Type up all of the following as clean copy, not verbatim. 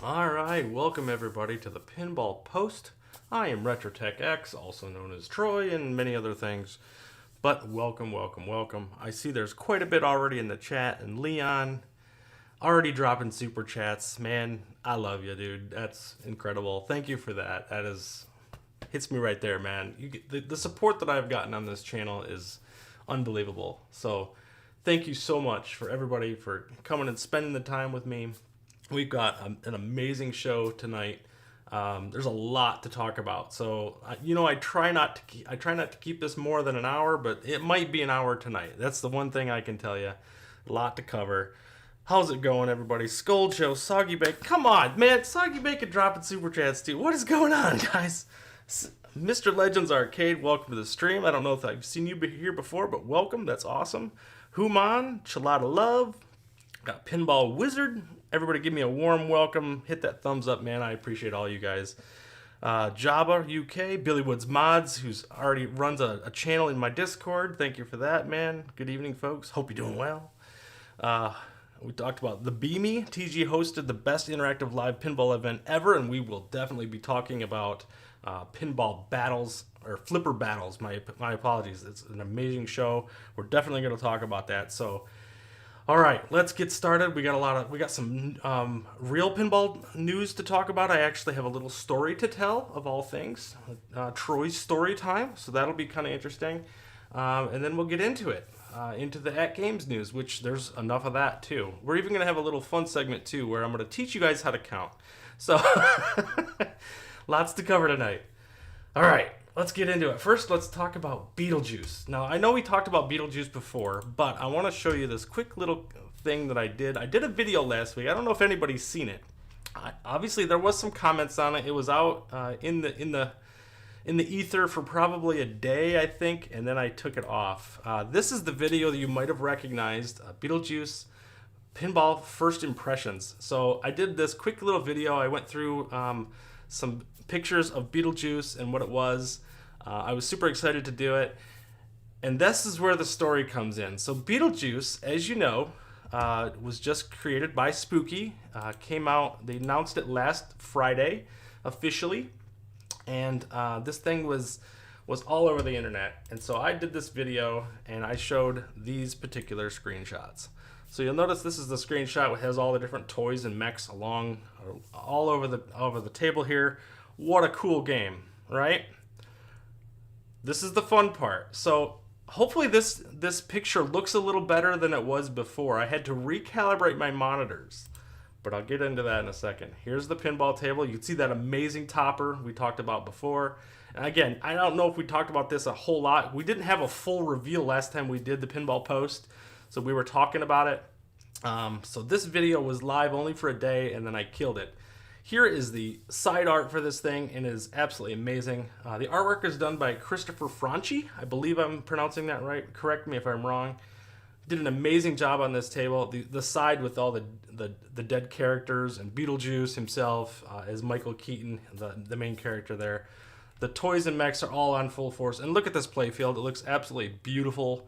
Alright, welcome everybody to the Pinball Post. I am RetroTech X, also known as Troy, and many other things. But welcome. I see there's quite a bit already in the chat, and Leon already dropping super chats. Man, I love you, dude. That's incredible. Thank you for that. Hits me right there, man. The support that I've gotten on this channel is unbelievable. So thank you so much for everybody for coming and spending the time with me. We've got an amazing show tonight. There's a lot to talk about. So I try not to keep this more than an hour, but it might be an hour tonight. That's the one thing I can tell you. A lot to cover. How's it going, everybody? Scoaljo, Soggy Bacon. Come on, man. Soggy Bacon dropping super chats too. What is going on, guys? Mr. Legends Arcade, welcome to the stream. I don't know if I've seen you here before, but welcome. That's awesome. Human, Chalada Love, got Pinball Wizard. Everybody give me a warm welcome. Hit that thumbs up, man. I appreciate all you guys. Java UK, Billy Woods Mods, who's already runs a channel in my Discord. Thank you for that, man. Good evening, folks. Hope you're doing well. We talked about the Beamy. TG hosted the best interactive live pinball event ever, and we will definitely be talking about pinball battles, or flipper battles. My apologies. It's an amazing show. We're definitely going to talk about that. So, all right, let's get started. We got some real pinball news to talk about. I actually have a little story to tell, of all things, Troy's story time. So that'll be kind of interesting, and then we'll get into it. Into the At Games news, which there's enough of that too. We're even going to have a little fun segment too, where I'm going to teach you guys how to count. So, lots to cover tonight. All right, let's get into it. First, let's talk about Beetlejuice. Now, I know we talked about Beetlejuice before, but I want to show you this quick little thing that I did. I did a video last week. I don't know if anybody's seen it. Obviously, there was some comments on it. It was out in the ether for probably a day, I think, and then I took it off. This is the video that you might have recognized, Beetlejuice Pinball First Impressions. So I did this quick little video. I went through some pictures of Beetlejuice and what it was. I was super excited to do it. And this is where the story comes in. So Beetlejuice, as you know, was just created by Spooky. Came out, they announced it last Friday officially. And this thing was all over the internet. And so I did this video and I showed these particular screenshots. So you'll notice this is the screenshot which has all the different toys and mechs all over the table here. What a cool game, right? This is the fun part. So hopefully this picture looks a little better than it was before. I had to recalibrate my monitors, but I'll get into that in a second. Here's the pinball table. You can see that amazing topper we talked about before. And again, I don't know if we talked about this a whole lot. We didn't have a full reveal last time we did the Pinball Post, so we were talking about it. So this video was live only for a day, and then I killed it. Here is the side art for this thing, and it is absolutely amazing. The artwork is done by Christopher Franchi. I believe I'm pronouncing that right. Correct me if I'm wrong. Did an amazing job on this table. The side with all the dead characters and Beetlejuice himself as Michael Keaton, the main character there. The toys and mechs are all on full force. And look at this playfield. It looks absolutely beautiful.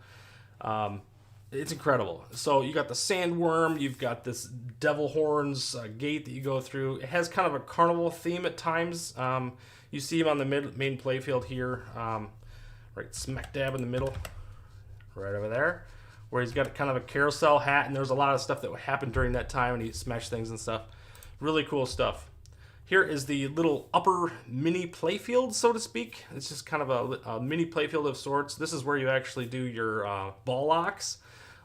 It's incredible. So you got the sandworm. You've got this devil horns gate that you go through. It has kind of a carnival theme at times. You see him on the main playfield here, right smack dab in the middle, right over there, where he's got kind of a carousel hat, and there's a lot of stuff that happened during that time, and he smashed things and stuff. Really cool stuff. Here is the little upper mini playfield, so to speak. It's just kind of a mini playfield of sorts. This is where you actually do your ball locks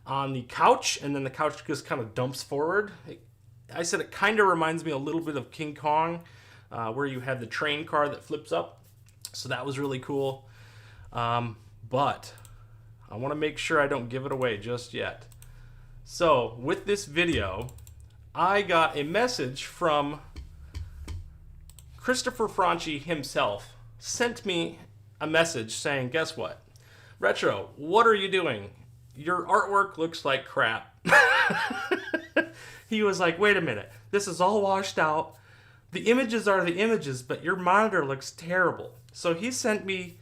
on the couch, and then the couch just kind of dumps forward. I said it kind of reminds me a little bit of King Kong, where you have the train car that flips up. So that was really cool. But I want to make sure I don't give it away just yet. So with this video, I got a message from Christopher Franchi himself. Sent me a message saying, guess what? Retro, what are you doing? Your artwork looks like crap. He was like, wait a minute. This is all washed out. The images are the images, but your monitor looks terrible. So he sent me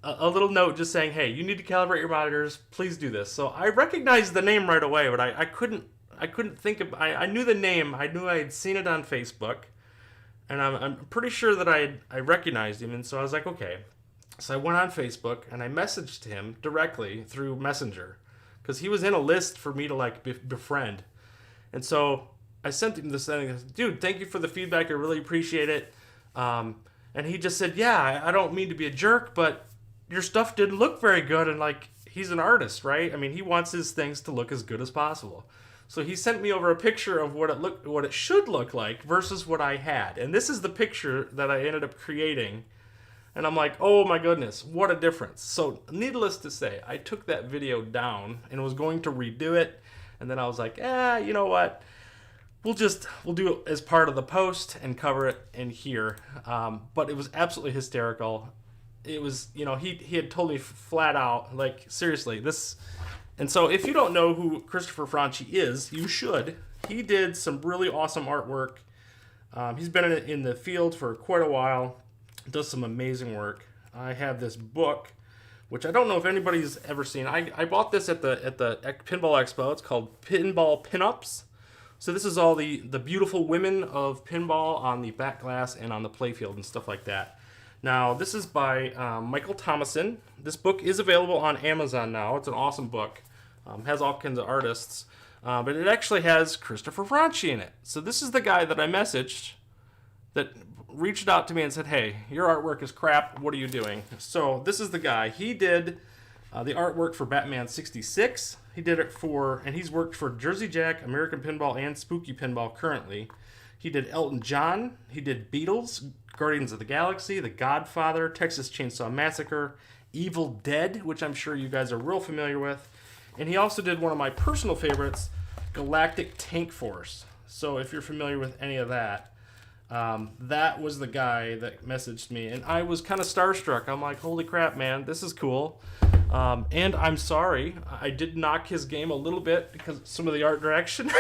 a little note just saying, hey, you need to calibrate your monitors. Please do this. So I recognized the name right away, but I couldn't I couldn't think of. I knew the name. I knew I had seen it on Facebook, and I'm pretty sure that I recognized him. And so I was like, okay. So I went on Facebook and I messaged him directly through Messenger, because he was in a list for me to like befriend. And so I sent him this thing. Dude, thank you for the feedback. I really appreciate it. And he just said, yeah, I don't mean to be a jerk, but your stuff didn't look very good. And like, he's an artist, right? I mean, he wants his things to look as good as possible. So he sent me over a picture of what it should look like versus what I had. And this is the picture that I ended up creating. And I'm like, oh my goodness, what a difference. So needless to say, I took that video down and was going to redo it. And then I was like, you know what? We'll do it as part of the post and cover it in here. But it was absolutely hysterical. It was, he had told me flat out, like, seriously, this. And so if you don't know who Christopher Franchi is, you should. He did some really awesome artwork. He's been in the field for quite a while. Does some amazing work. I have this book, which I don't know if anybody's ever seen. I bought this at the Pinball Expo. It's called Pinball Pinups. So this is all the beautiful women of pinball on the back glass and on the playfield and stuff like that. Now, this is by Michael Thomason. This book is available on Amazon now. It's an awesome book. Has all kinds of artists. But it actually has Christopher Franchi in it. So this is the guy that I messaged that reached out to me and said, hey, your artwork is crap. What are you doing? So this is the guy. He did the artwork for Batman 66. He did it and he's worked for Jersey Jack, American Pinball, and Spooky Pinball currently. He did Elton John. He did Beatles, Guardians of the Galaxy, The Godfather, Texas Chainsaw Massacre, Evil Dead, which I'm sure you guys are real familiar with. And he also did one of my personal favorites, Galactic Tank Force. So if you're familiar with any of that, that was the guy that messaged me. And I was kind of starstruck. I'm like, holy crap, man, this is cool. And I'm sorry, I did knock his game a little bit because of some of the art direction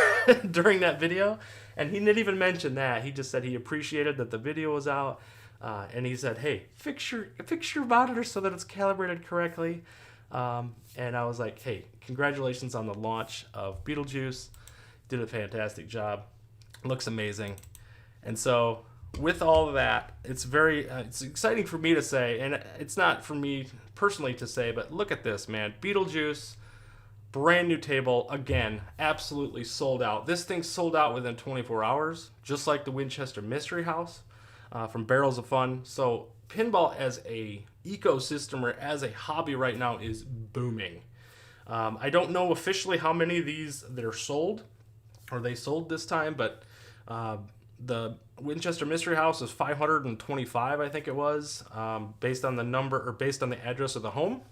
during that video. And he didn't even mention that. He just said he appreciated that the video was out. And he said, hey, fix your monitor so that it's calibrated correctly. And I was like, hey, congratulations on the launch of Beetlejuice. Did a fantastic job. Looks amazing. And so with all of that, it's exciting for me to say, and it's not for me personally to say, but look at this, man. Beetlejuice, brand new table, again, absolutely sold out. This thing sold out within 24 hours, just like the Winchester Mystery House from Barrels of Fun. So pinball as a ecosystem or as a hobby right now is booming. I don't know officially how many of these that are sold, or they sold this time, but the Winchester Mystery House is 525, I think it was, based on the number or based on the address of the home.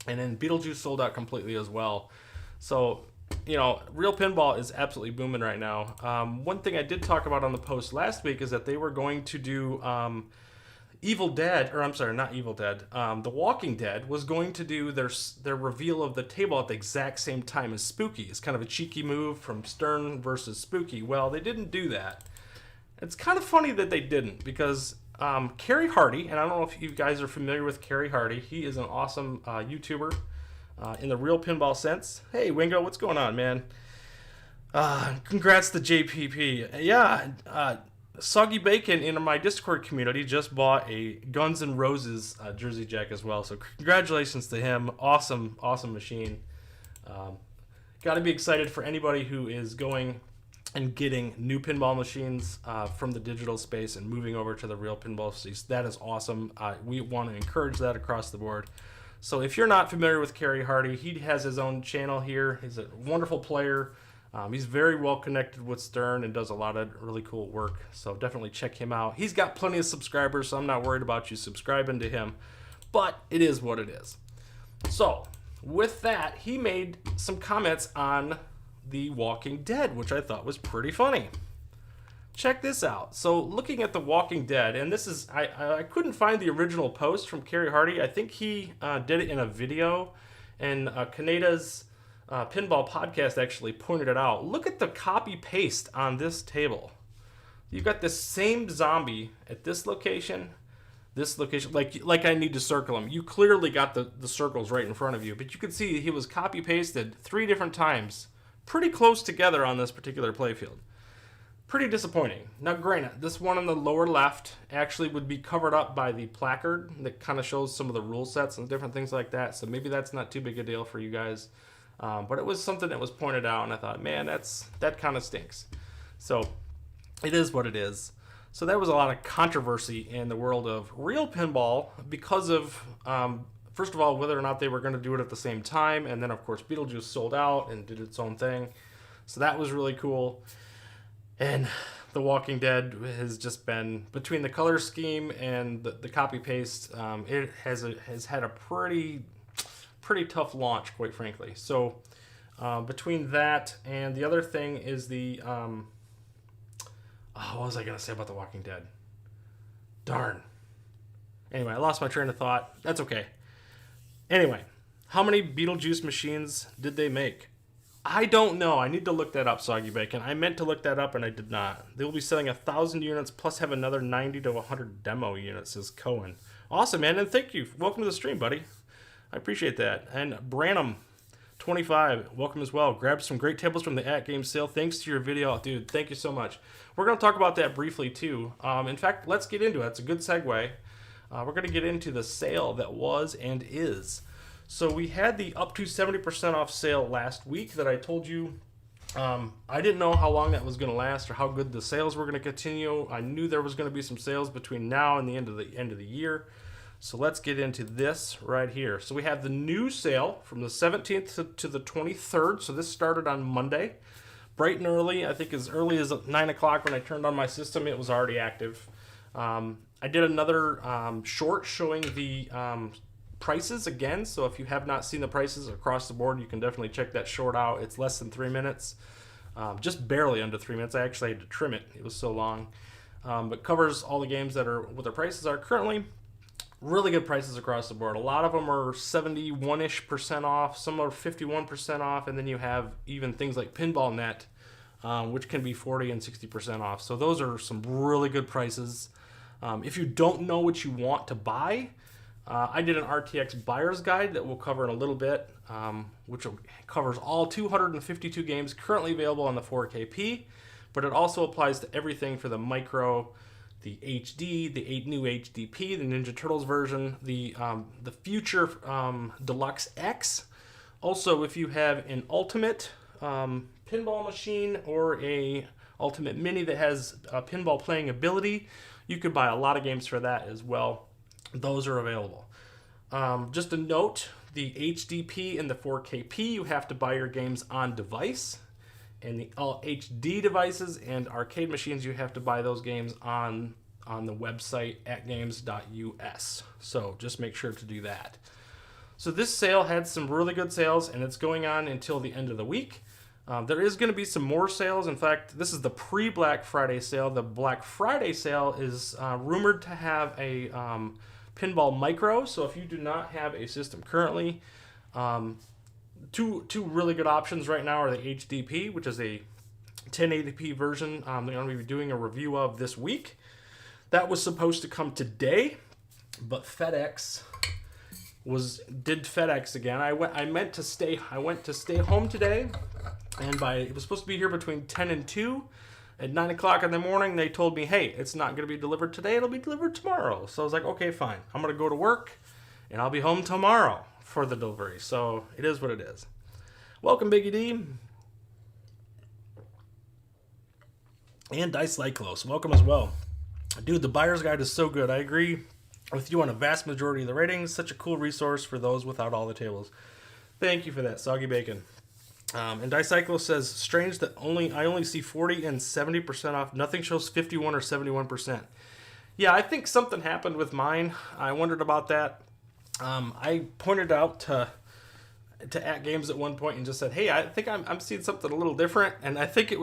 And then Beetlejuice sold out completely as well. So, real pinball is absolutely booming right now. One thing I did talk about on the post last week is that they were going to do Evil Dead, or I'm sorry, not Evil Dead. The Walking Dead was going to do their reveal of the table at the exact same time as Spooky. It's kind of a cheeky move from Stern versus Spooky. Well, they didn't do that. It's kind of funny that they didn't, because Kerry Hardy, and I don't know if you guys are familiar with Kerry Hardy. He is an awesome YouTuber in the real pinball sense. Hey, Wingo, what's going on, man? Congrats to JPP. Yeah, Soggy Bacon in my Discord community just bought a Guns N' Roses Jersey Jack as well. So congratulations to him. Awesome, awesome machine. Got to be excited for anybody who is going and getting new pinball machines from the digital space and moving over to the real pinball space. That is awesome. We want to encourage that across the board. So if you're not familiar with Kerry Hardy, he has his own channel here. He's a wonderful player. He's very well connected with Stern and does a lot of really cool work. So definitely check him out. He's got plenty of subscribers, so I'm not worried about you subscribing to him. But it is what it is. So with that, he made some comments on The Walking Dead, which I thought was pretty funny. Check this out. So looking at The Walking Dead, and this is, I couldn't find the original post from Kerry Hardy. I think he did it in a video, and Kaneda's Pinball podcast actually pointed it out. Look at the copy paste on this table. You've got the same zombie at this location, like I need to circle him. You clearly got the circles right in front of you, but you can see he was copy pasted 3 different times pretty close together on this particular playfield. Pretty disappointing. Now granted, this one on the lower left actually would be covered up by the placard that kind of shows some of the rule sets and different things like that, so maybe that's not too big a deal for you guys. But it was something that was pointed out, and I thought, man, that kind of stinks. So it is what it is. So there was a lot of controversy in the world of real pinball because of, first of all, whether or not they were going to do it at the same time, and then of course Beetlejuice sold out and did its own thing. So that was really cool. And The Walking Dead has just been, between the color scheme and the copy paste, it has had a pretty tough launch, quite frankly. So between that and the other thing is the what was I gonna say about The Walking Dead? Darn. Anyway, I lost my train of thought. That's okay. Anyway, how many Beetlejuice machines did they make? I don't know. I need to look that up, Soggy Bacon. I meant to look that up and I did not. They will be selling 1,000 units plus have another 90 to 100 demo units, says Cohen. Awesome, man, and thank you. Welcome to the stream, buddy. I appreciate that. And Branham 25, welcome as well. Grab some great tables from the At Game sale. Thanks to your video. Dude, thank you so much. We're going to talk about that briefly, too. In fact, let's get into it. It's a good segue. We're going to get into the sale that was and is. So we had the up to 70% off sale last week that I told you. I didn't know how long that was going to last or how good the sales were going to continue. I knew there was going to be some sales between now and the end of the year. So let's get into this right here. So we have the new sale from the 17th to the 23rd. So this started on Monday. Bright and early, I think as early as 9 o'clock when I turned on my system, it was already active. I did another short showing the prices again. So if you have not seen the prices across the board, you can definitely check that short out. It's less than 3 minutes. Just barely under 3 minutes. I actually had to trim it. It was so long. But covers all the games that are what their prices are currently. Really good prices across the board. A lot of them are 71-ish% off. Some are 51% off. And then you have even things like Pinball Net, which can be 40 and 60% off. So those are some really good prices. If you don't know what you want to buy, I did an RTX buyer's guide that we'll cover in a little bit, which covers all 252 games currently available on the 4KP, but it also applies to everything for the Micro, the HD, the new HDP, the Ninja Turtles version, the future Deluxe X. Also, if you have an Ultimate pinball machine or a Ultimate Mini that has a pinball playing ability, you could buy a lot of games for that as well. Those are available. Just a note, the HDP and the 4KP, you have to buy your games on device. And the all HD devices and arcade machines, you have to buy those games on the website atgames.us. So just make sure to do that. So this sale had some really good sales, and it's going on until the end of the week. There is going to be some more sales. In fact, this is the pre-Black Friday sale. The Black Friday sale is rumored to have a Pinball Micro. So if you do not have a system currently, two really good options right now are the HDP, which is a 1080p version. I'm going to be doing a review of this week. That was supposed to come today, but FedEx did FedEx again. I went to stay home today, and it was supposed to be here between 10 and 2. At 9 o'clock in the morning, they told me, hey, it's not going to be delivered today. It'll be delivered tomorrow. So I was like, okay, fine. I'm going to go to work, and I'll be home tomorrow for the delivery. So it is what it is. Welcome, Biggie D. And Dice Lyclos. Welcome as well. Dude, the buyer's guide is so good. I agree with you on a vast majority of the ratings. Such a cool resource for those without all the tables. Thank you for that, Soggy Bacon. And Dicyclo says, strange that I only see 40 and 70% off. Nothing shows 51 or 71%. Yeah, I think something happened with mine. I wondered about that. I pointed out to At Games at one point and just said, hey, I think I'm seeing something a little different. And I think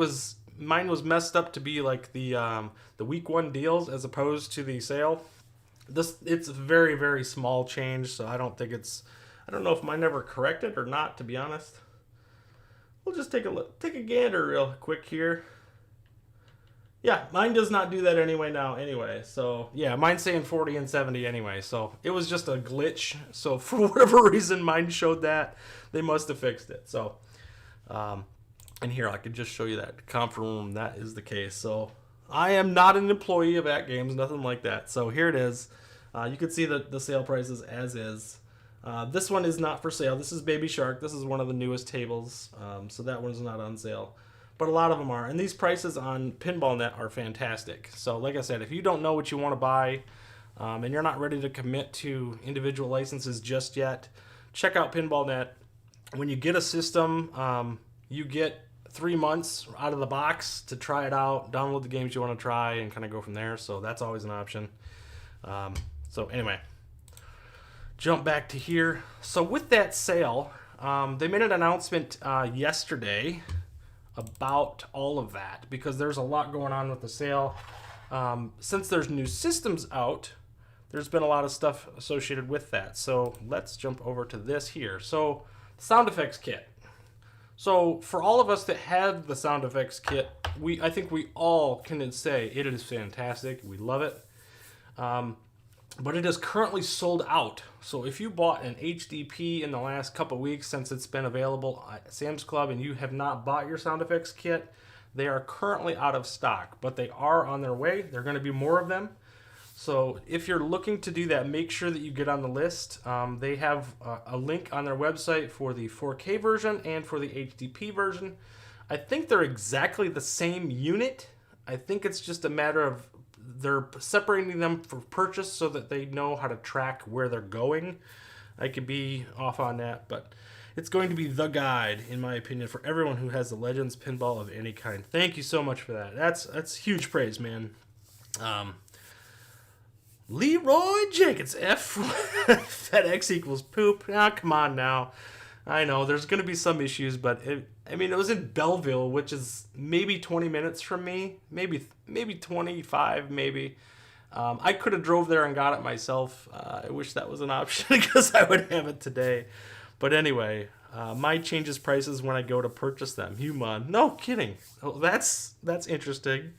mine was messed up to be like the week one deals as opposed to the sale. It's a very, very small change, so I don't know if mine ever corrected or not, to be honest. We'll just take a gander real quick here. Yeah, mine does not do that anyway. So, yeah, mine's saying 40 and 70 anyway. So, it was just a glitch. So, for whatever reason, mine showed that. They must have fixed it. So, And here, I could just show you that to confirm that is the case. So I am not an employee of At Games, nothing like that. So here it is. You can see the sale prices as is. This one is not for sale. This is Baby Shark. This is one of the newest tables. So that one's not on sale. But a lot of them are. And these prices on PinballNet are fantastic. So like I said, if you don't know what you want to buy, and you're not ready to commit to individual licenses just yet, check out PinballNet. When you get a system, you get 3 months out of the box to try it out, download the games you want to try, and kind of go from there. So that's always an option. So anyway, jump back to here. So with that sale, they made an announcement yesterday about all of that, because there's a lot going on with the sale. Since there's new systems out, there's been a lot of stuff associated with that. So let's jump over to this here. So sound effects kit. So for all of us that have the sound effects kit, I think we all can say it is fantastic. We love it. But it is currently sold out. So if you bought an HDP in the last couple weeks since it's been available at Sam's Club and you have not bought your sound effects kit, they are currently out of stock, but they are on their way. There are going to be more of them. So if you're looking to do that, make sure that you get on the list. They have a link on their website for the 4K version and for the HDP version. I think they're exactly the same unit. I think it's just a matter of they're separating them for purchase so that they know how to track where they're going. I could be off on that, but it's going to be the guide, in my opinion, for everyone who has the Legends pinball of any kind. Thank you so much for that. That's huge praise, man. Leroy Jenkins, FedEx equals poop. Ah, come on now. I know there's going to be some issues, but it was in Belleville, which is maybe 20 minutes from me, maybe 25, maybe. I could have drove there and got it myself. I wish that was an option because I would have it today. But anyway, my changes prices when I go to purchase them. Human, no kidding. Oh, that's interesting.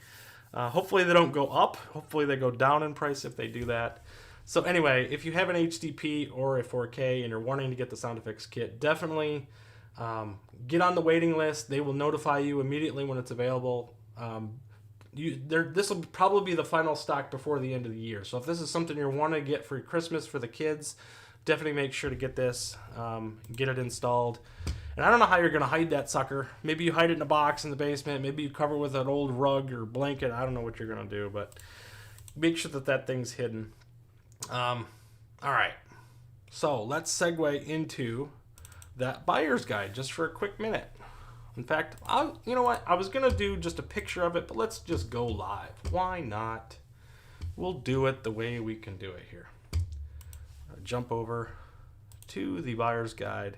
Hopefully they don't go up. Hopefully they go down in price if they do that. So anyway, if you have an HDP or a 4K and you're wanting to get the sound effects kit, definitely get on the waiting list. They will notify you immediately when it's available. This will probably be the final stock before the end of the year. So if this is something you're wanting to get for Christmas for the kids, definitely make sure to get this, get it installed. And I don't know how you're going to hide that sucker. Maybe you hide it in a box in the basement. Maybe you cover it with an old rug or blanket. I don't know what you're going to do, but make sure that thing's hidden. All right. So let's segue into that buyer's guide just for a quick minute. In fact, you know what? I was going to do just a picture of it, but let's just go live. Why not? We'll do it the way we can do it here. Jump over to the buyer's guide.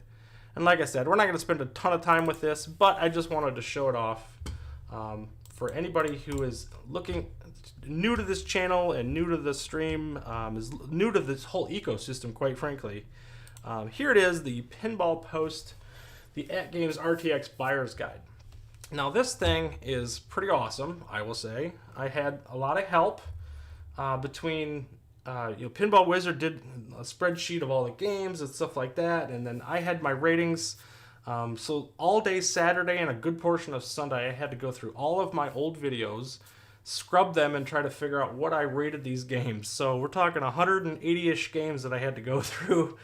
And like I said, we're not going to spend a ton of time with this, but I just wanted to show it off for anybody who is new to this channel and new to the stream, is new to this whole ecosystem, quite frankly. Here it is, the Pinball Post, the At Games RTX Buyer's Guide. Now this thing is pretty awesome, I will say. I had a lot of help between Pinball Wizard did a spreadsheet of all the games and stuff like that, and then I had my ratings. So all day Saturday and a good portion of Sunday, I had to go through all of my old videos, scrub them, and try to figure out what I rated these games. So we're talking 180-ish games that I had to go through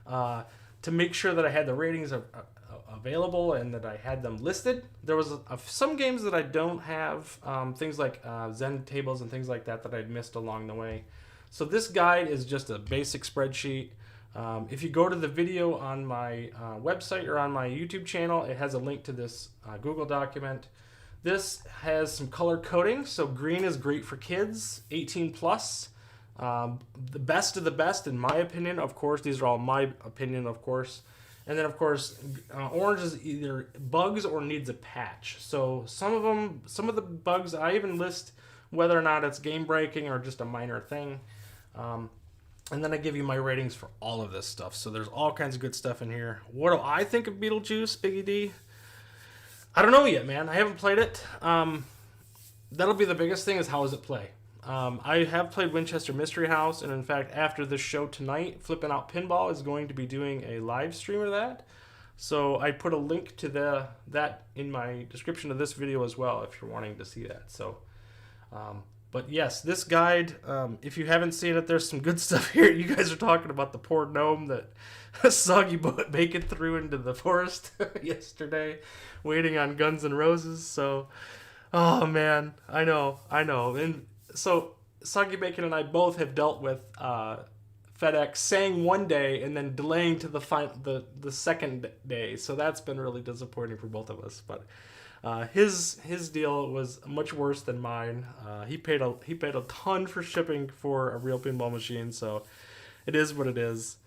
to make sure that I had the ratings available and that I had them listed. There was some games that I don't have, things like Zen tables and things like that I'd missed along the way. So this guide is just a basic spreadsheet. If you go to the video on my website or on my YouTube channel, it has a link to this Google document. This has some color coding, so green is great for kids, 18 plus. The best of the best, in my opinion, of course. These are all my opinion, of course. And then, of course, orange is either bugs or needs a patch. So some of the bugs, I even list whether or not it's game breaking or just a minor thing. And then I give you my ratings for all of this stuff. So there's all kinds of good stuff in here. What do I think of Beetlejuice, Biggie D? I don't know yet, man. I haven't played it. That'll be the biggest thing, is how does it play? I have played Winchester Mystery House, and in fact, after this show tonight, Flippin' Out Pinball is going to be doing a live stream of that. So I put a link to that in my description of this video as well if you're wanting to see that. So, but yes, this guide, if you haven't seen it, there's some good stuff here. You guys are talking about the poor gnome that Soggy Bacon threw into the forest yesterday, waiting on Guns N' Roses. So, oh man, I know. And so Soggy Bacon and I both have dealt with FedEx saying one day and then delaying to the second day. So that's been really disappointing for both of us. But his deal was much worse than mine. He paid a ton for shipping for a real pinball machine. So it is what it is.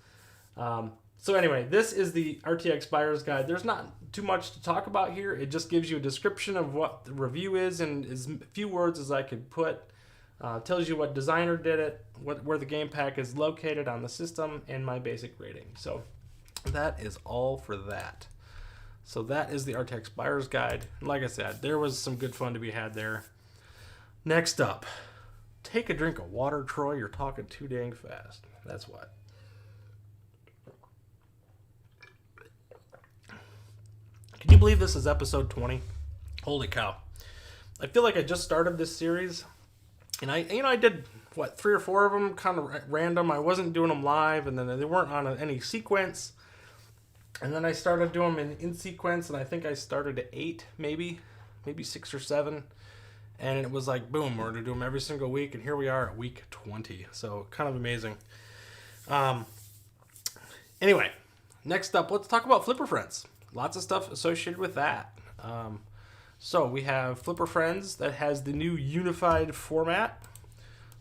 So anyway, this is the RTX buyer's guide. There's not too much to talk about here. It just gives you a description of what the review is in as few words as I could put. Tells you what designer did it, where the game pack is located on the system, and my basic rating. So that is all for that. So that is the RTX buyer's guide. Like I said, there was some good fun to be had there. Next up, take a drink of water, Troy. You're talking too dang fast. That's what. Can you believe this is episode 20? Holy cow. I feel like I just started this series. And I did, 3 or 4 of them kind of random. I wasn't doing them live, and then they weren't on any sequence. And then I started doing them in sequence, and I think I started at 8, maybe 6 or 7. And it was like, boom, we're going to do them every single week, and here we are at week 20. So kind of amazing. Anyway, next up, let's talk about Flipper Friends. Lots of stuff associated with that. So we have Flipper Friends that has the new unified format.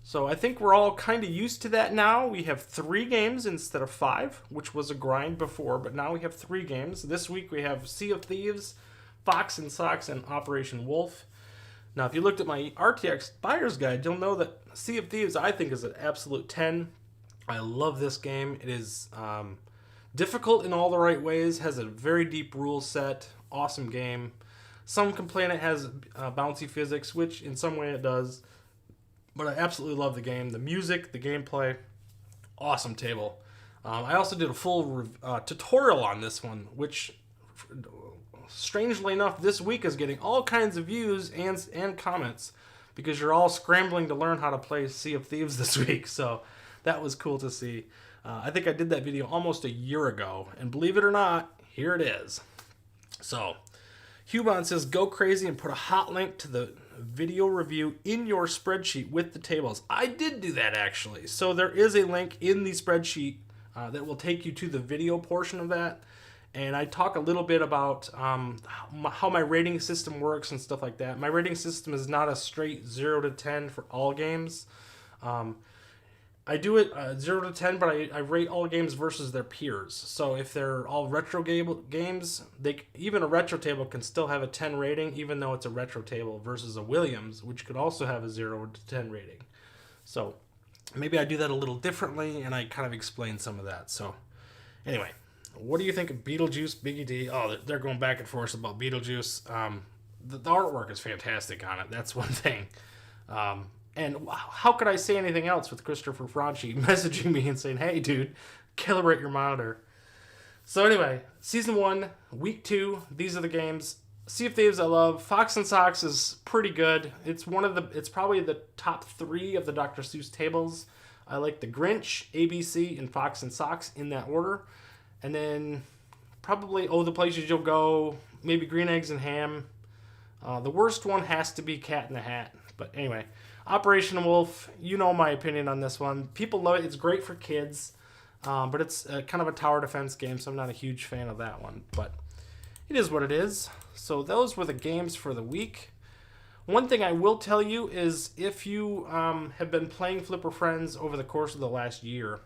So I think we're all kind of used to that now. We have 3 games instead of 5, which was a grind before, but now we have 3 games. This week we have Sea of Thieves, Fox and Sox, and Operation Wolf. Now if you looked at my RTX buyer's guide, you'll know that Sea of Thieves I think is an absolute 10. I love this game. It is difficult in all the right ways, has a very deep rule set, awesome game. Some complain it has bouncy physics, which in some way it does. But I absolutely love the game. The music, the gameplay, awesome table. I also did a full tutorial on this one, which, strangely enough, this week is getting all kinds of views and comments because you're all scrambling to learn how to play Sea of Thieves this week. So that was cool to see. I think I did that video almost a year ago. And believe it or not, here it is. So Hubon says, go crazy and put a hot link to the video review in your spreadsheet with the tables. I did do that, actually. So there is a link in the spreadsheet that will take you to the video portion of that. And I talk a little bit about how my rating system works and stuff like that. My rating system is not a straight 0 to 10 for all games. I do it 0 to 10, but I rate all games versus their peers. So if they're all retro games, even a retro table can still have a 10 rating, even though it's a retro table, versus a Williams, which could also have a 0 to 10 rating. So maybe I do that a little differently, and I kind of explain some of that. So anyway, what do you think of Beetlejuice, Biggie D? Oh, they're going back and forth about Beetlejuice. The artwork is fantastic on it. That's one thing. And how could I say anything else with Christopher Franchi messaging me and saying, hey, dude, calibrate your monitor. So anyway, Season 1, Week 2, these are the games. Sea of Thieves I love. Fox and Sox is pretty good. It's probably the top 3 of the Dr. Seuss tables. I like the Grinch, ABC, and Fox and Sox in that order. And then probably, The Places You'll Go, maybe Green Eggs and Ham. The worst one has to be Cat in the Hat. But anyway, Operation Wolf, you know my opinion on this one. People love it. It's great for kids, but it's kind of a tower defense game, so I'm not a huge fan of that one. But it is what it is. So those were the games for the week. One thing I will tell you is if you have been playing Flipper Friends over the course of the last year,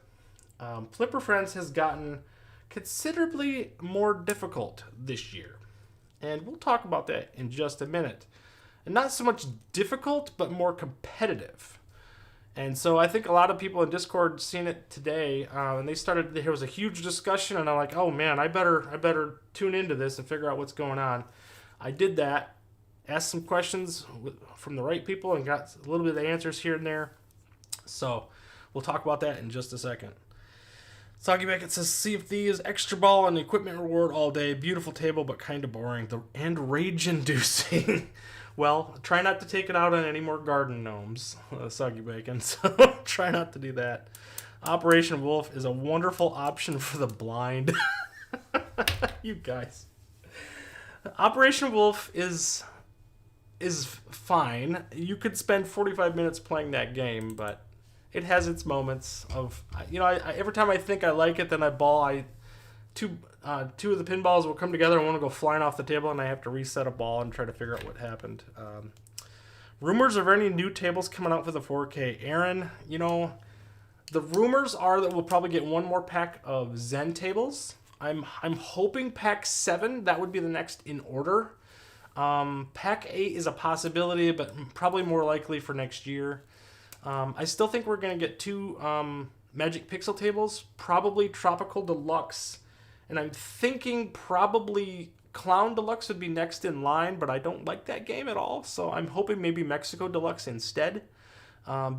Flipper Friends has gotten considerably more difficult this year. And we'll talk about that in just a minute. And not so much difficult, but more competitive. And so I think a lot of people in Discord seen it today, and there was a huge discussion, and I'm like, oh man, I better tune into this and figure out what's going on. I did that, asked some questions from the right people, and got a little bit of the answers here and there. So we'll talk about that in just a second. Soggy Beckett says, Sea of Thieves, extra ball and equipment reward all day. Beautiful table, but kind of boring. And rage-inducing. Well, try not to take it out on any more garden gnomes, Soggy Bacon. So try not to do that. Operation Wolf is a wonderful option for the blind. You guys. Operation Wolf is fine. You could spend 45 minutes playing that game, but it has its moments of, every time I think I like it, then two of the pinballs will come together and one will go flying off the table, and I have to reset a ball and try to figure out what happened. Rumors of any new tables coming out for the 4K. Aaron, the rumors are that we'll probably get one more pack of Zen tables. I'm hoping pack 7, that would be the next in order. Pack 8 is a possibility, but probably more likely for next year. I still think we're going to get 2 Magic Pixel tables, probably Tropical Deluxe, and I'm thinking probably Clown Deluxe would be next in line, but I don't like that game at all, so I'm hoping maybe Mexico Deluxe instead.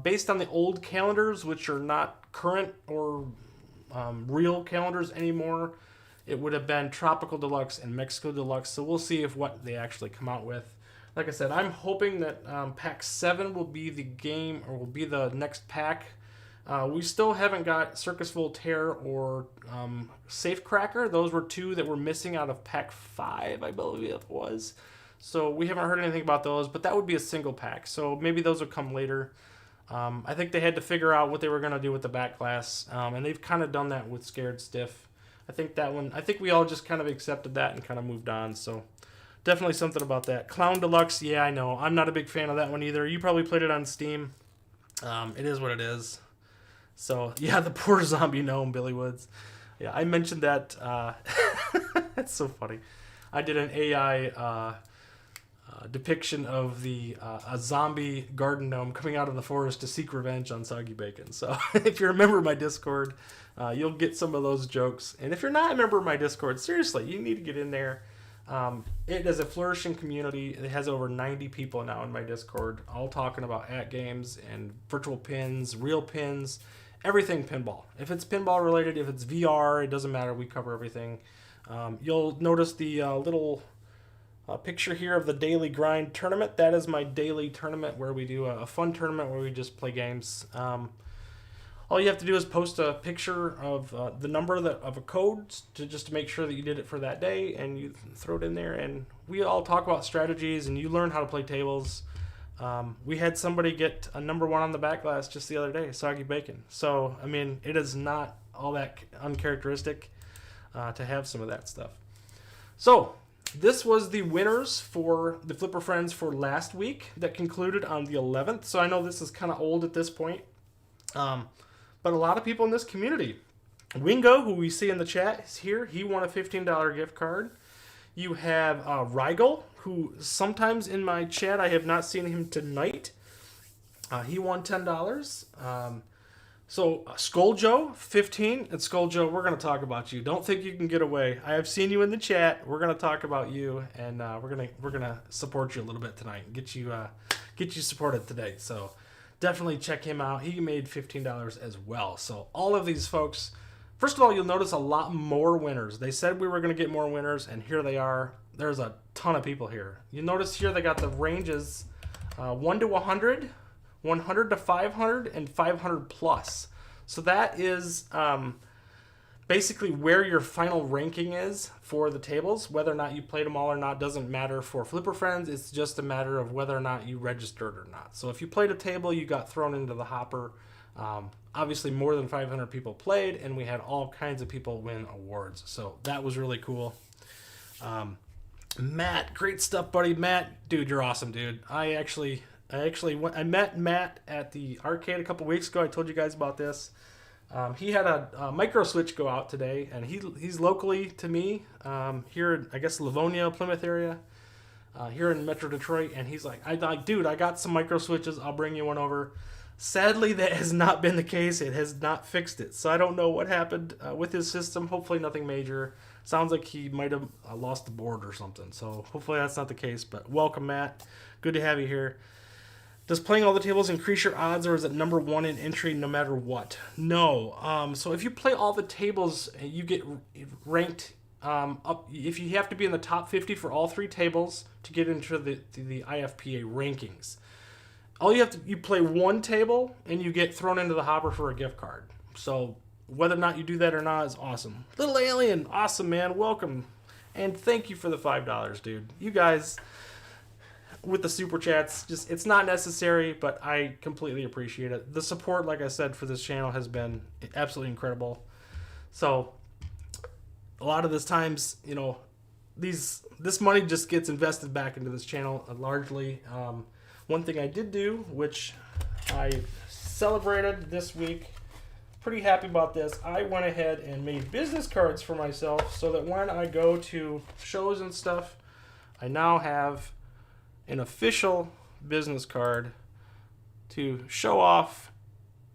Based on the old calendars, which are not current or real calendars anymore, it would have been Tropical Deluxe and Mexico Deluxe, so we'll see what they actually come out with. Like I said, I'm hoping that Pack 7 will be the game, or will be the next pack. We still haven't got Circus Voltaire or Safecracker. Those were 2 that were missing out of Pack 5, I believe it was. So we haven't heard anything about those, but that would be a single pack. So maybe those will come later. I think they had to figure out what they were going to do with the back glass, and they've kind of done that with Scared Stiff. I think we all just kind of accepted that and kind of moved on, so definitely something about that. Clown Deluxe, yeah, I know. I'm not a big fan of that one either. You probably played it on Steam. It is what it is. So, yeah, the poor zombie gnome, Billy Woods. Yeah, I mentioned that. That's so funny. I did an AI depiction of a zombie garden gnome coming out of the forest to seek revenge on Soggy Bacon. So if you remember my Discord, you'll get some of those jokes. And if you're not a member of my Discord, seriously, you need to get in there. It is a flourishing community. It has over 90 people now in my Discord, all talking about games and virtual pins, real pins, everything pinball. If it's pinball related, if it's VR, it doesn't matter. We cover everything. You'll notice the little picture here of the Daily Grind tournament. That is my daily tournament where we do a fun tournament where we just play games. All you have to do is post a picture of the number of a code just to make sure that you did it for that day, and you throw it in there, and we all talk about strategies, and you learn how to play tables. We had somebody get a number 1 on the back glass just the other day, Soggy Bacon. So, I mean, it is not all that uncharacteristic to have some of that stuff. So, this was the winners for the Flipper Friends for last week that concluded on the 11th. So I know this is kind of old at this point. But a lot of people in this community. Wingo, who we see in the chat, is here. He won a $15 gift card. You have Rigel, who sometimes in my chat, I have not seen him tonight. He won $10. So Scoaljo, 15. And Scoaljo, we're going to talk about you. Don't think you can get away. I have seen you in the chat. We're going to talk about you, and we're gonna support you a little bit tonight and get you supported today. So definitely check him out. He made $15 as well. So all of these folks, first of all, you'll notice a lot more winners. They said we were going to get more winners, and here they are. There's a ton of people here. You notice here they got the ranges 1 to 100, 100 to 500, and 500 plus. So that is basically where your final ranking is for the tables. Whether or not you played them all or not doesn't matter for Flipper Friends. It's just a matter of whether or not you registered or not. So if you played a table, you got thrown into the hopper. Obviously, more than 500 people played, and we had all kinds of people win awards. So that was really cool. Matt, great stuff, buddy. Matt, dude, you're awesome, dude. I met Matt at the arcade a couple weeks ago. I told you guys about this. He had a micro switch go out today, and he's locally to me here in, I guess, Livonia, Plymouth area, here in Metro Detroit. And he's like, dude, I got some micro switches. I'll bring you one over. Sadly, that has not been the case. It has not fixed it. So I don't know what happened with his system. Hopefully nothing major. Sounds like he might have lost the board or something. So hopefully that's not the case. But welcome, Matt. Good to have you here. Does playing all the tables increase your odds, or is it number one in entry no matter what? No. So if you play all the tables, you get ranked up. If you have to be in the top 50 for all 3 tables to get into the IFPA rankings. All you play 1 table and you get thrown into the hopper for a gift card. So whether or not you do that or not is awesome. Little Alien, awesome, man. Welcome. And thank you for the $5, dude. You guys, with the super chats, just it's not necessary, but I completely appreciate it. The support, like I said, for this channel has been absolutely incredible. So a lot of this times, you know, this money just gets invested back into this channel largely. One thing I did do, which I celebrated this week, pretty happy about this. I went ahead and made business cards for myself so that when I go to shows and stuff, I now have an official business card to show off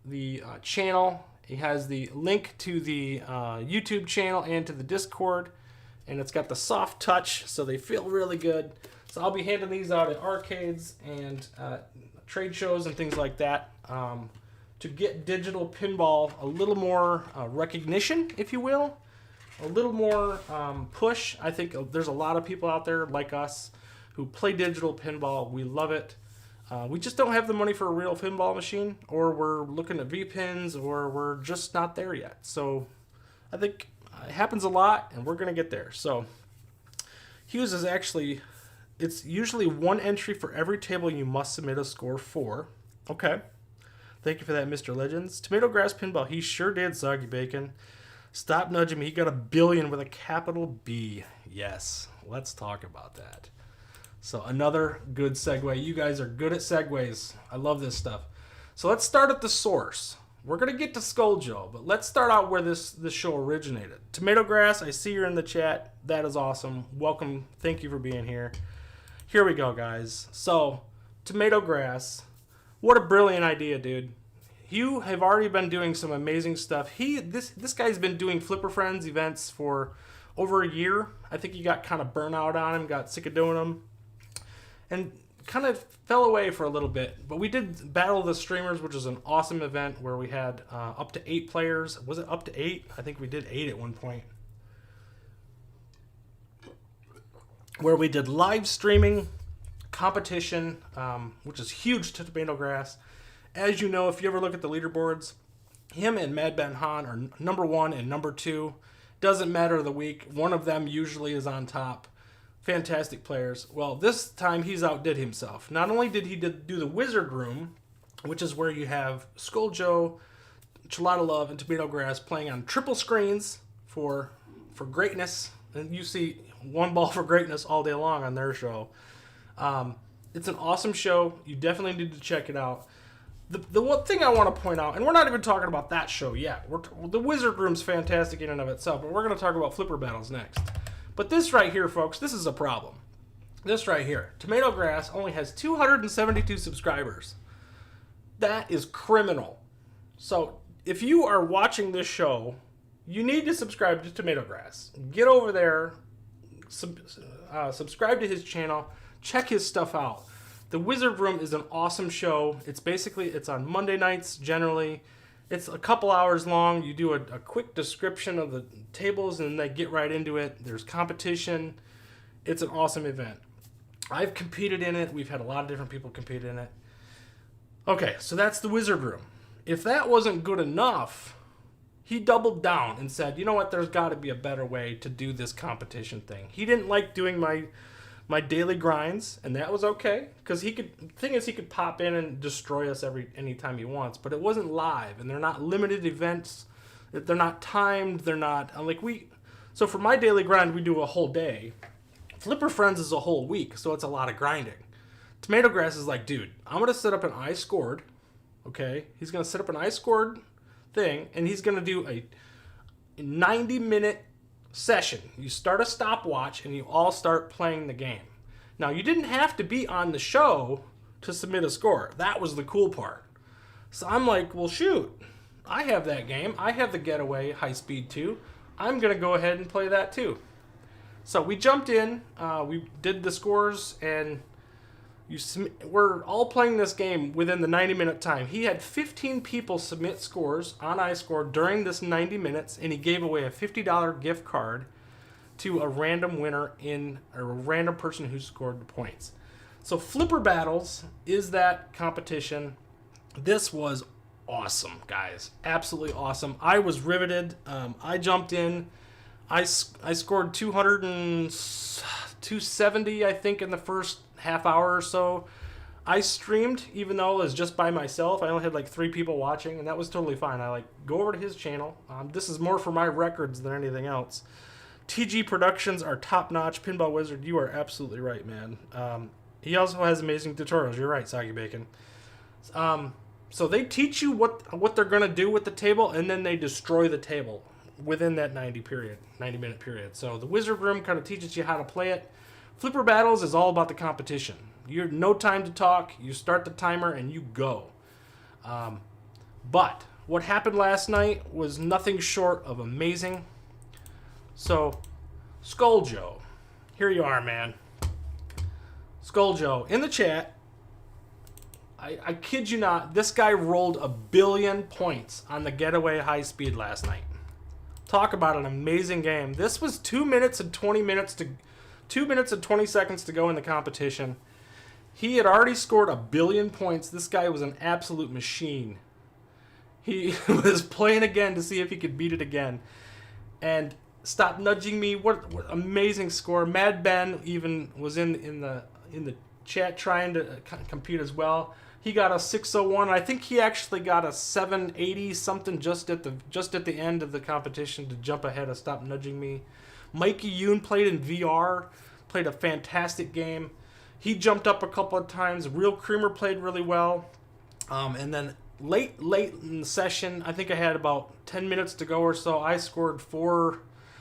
the channel. It has the link to the YouTube channel and to the Discord, and it's got the soft touch, so they feel really good. So I'll be handing these out at arcades and trade shows and things like that to get digital pinball a little more recognition, if you will, a little more push. I think there's a lot of people out there like us who play digital pinball. We love it. We just don't have the money for a real pinball machine, or we're looking at V-pins, or we're just not there yet. So I think it happens a lot, and we're going to get there. So Hughes is actually, it's usually 1 entry for every table you must submit a score for. Okay. Thank you for that, Mr. Legends. Tomatograss Pinball, he sure did, Soggy Bacon. Stop nudging me. He got a billion with a capital B. Yes, let's talk about that. So another good segue. You guys are good at segues. I love this stuff. So let's start at the source. We're going to get to Scoaljo, but let's start out where this show originated. Tomatograss, I see you're in the chat. That is awesome. Welcome. Thank you for being here. Here we go, guys. So, Tomatograss, what a brilliant idea, dude. You have already been doing some amazing stuff. This guy's been doing Flipper Friends events for over a year. I think he got kind of burnt out on him, got sick of doing them, and kind of fell away for a little bit. But we did Battle of the Streamers, which is an awesome event where we had up to 8 players. Was it up to 8? I think we did 8 at one point. Where we did live streaming competition, which is huge to Tomatograss. As you know, if you ever look at the leaderboards, him and Mad Ben Han are number 1 and number 2. Doesn't matter the week. One of them usually is on top. Fantastic players. Well, this time he's outdid himself. Not only did he do the Wizard Room, which is where you have Scoaljo, Chelada Love, and Tomatograss playing on triple screens for greatness. And you see One Ball for Greatness all day long on their show. It's an awesome show. You definitely need to check it out. The one thing I want to point out, and we're not even talking about that show yet. The Wizard Room's fantastic in and of itself, but we're going to talk about Flipper Battles next. But this right here, folks, this is a problem. This right here. Tomatograss only has 272 subscribers. That is criminal. So if you are watching this show, you need to subscribe to Tomatograss. Get over there, subscribe to his channel, check his stuff out. The Wizard Room is an awesome show. It's on Monday nights generally. It's a couple hours long. You do a quick description of the tables and they get right into it. There's competition. It's an awesome event. I've competed in it. We've had a lot of different people compete in it. Okay, so that's the Wizard Room. If that wasn't good enough, he doubled down and said, you know what, there's got to be a better way to do this competition thing. He didn't like doing my daily grinds, and that was okay, because he could pop in and destroy us anytime he wants, but it wasn't live, and they're not limited events. They're not timed. They're not so for my daily grind, we do a whole day. Flipper Friends is a whole week, so it's a lot of grinding. Tomatograss is like, dude, I'm going to set up an I scored, okay? He's going to set up an I scored thing, and he's going to do a 90-minute session. You start a stopwatch and you all start playing the game. Now, you didn't have to be on the show to submit a score. That was the cool part. So I'm like, well, shoot, I have that game. I have the Getaway High Speed 2. I'm going to go ahead and play that too. So we jumped in, we did the scores, and We're all playing this game within the 90-minute time. He had 15 people submit scores on iScore during this 90 minutes, and he gave away a $50 gift card to a random winner or a random person who scored the points. So Flipper Battles is that competition. This was awesome, guys. Absolutely awesome. I was riveted. I jumped in. I scored 270, I think, in the first half hour or so. I streamed, even though it was just by myself. I only had like 3 people watching, and that was totally fine. I go over to his channel. This is more for my records than anything else. TG Productions are top-notch. Pinball Wizard, you are absolutely right, man. He also has amazing tutorials. You're right, Soggy Bacon. So they teach you what they're going to do with the table, and then they destroy the table within that 90-minute period. So the Wizard Room kind of teaches you how to play it. Flipper Battles is all about the competition. You're no time to talk. You start the timer, and you go. But what happened last night was nothing short of amazing. So, Scoaljo, here you are, man. Scoaljo, in the chat, I kid you not, this guy rolled 1 billion points on the Getaway High Speed last night. Talk about an amazing game. This was 2 minutes and 20 seconds to go in the competition. He had already scored 1 billion points. This guy was an absolute machine. He was playing again to see if he could beat it again. And Stop Nudging Me, what amazing score. Mad Ben even was in the chat trying to compete as well. He got a 601. I think he actually got a 780 something just at the end of the competition to jump ahead of Stop Nudging Me. Mikey Yoon played in VR, played a fantastic game. He jumped up a couple of times. Real Creamer played really well. And then late in the session, I think I had about 10 minutes to go or so, I scored 4.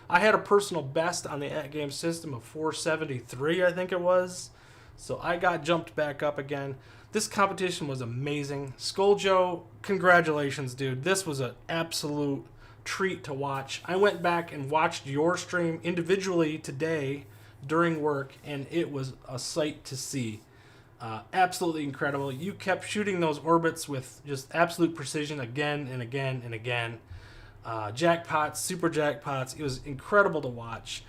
I had a personal best on the at-game system of 473, I think it was. So I got jumped back up again. This competition was amazing. Scoaljo, congratulations, dude. This was an absolute treat to watch. I went back and watched your stream individually today during work, and it was a sight to see. Absolutely incredible. You kept shooting those orbits with just absolute precision again and again and again. Jackpots, super jackpots. It was incredible to watch.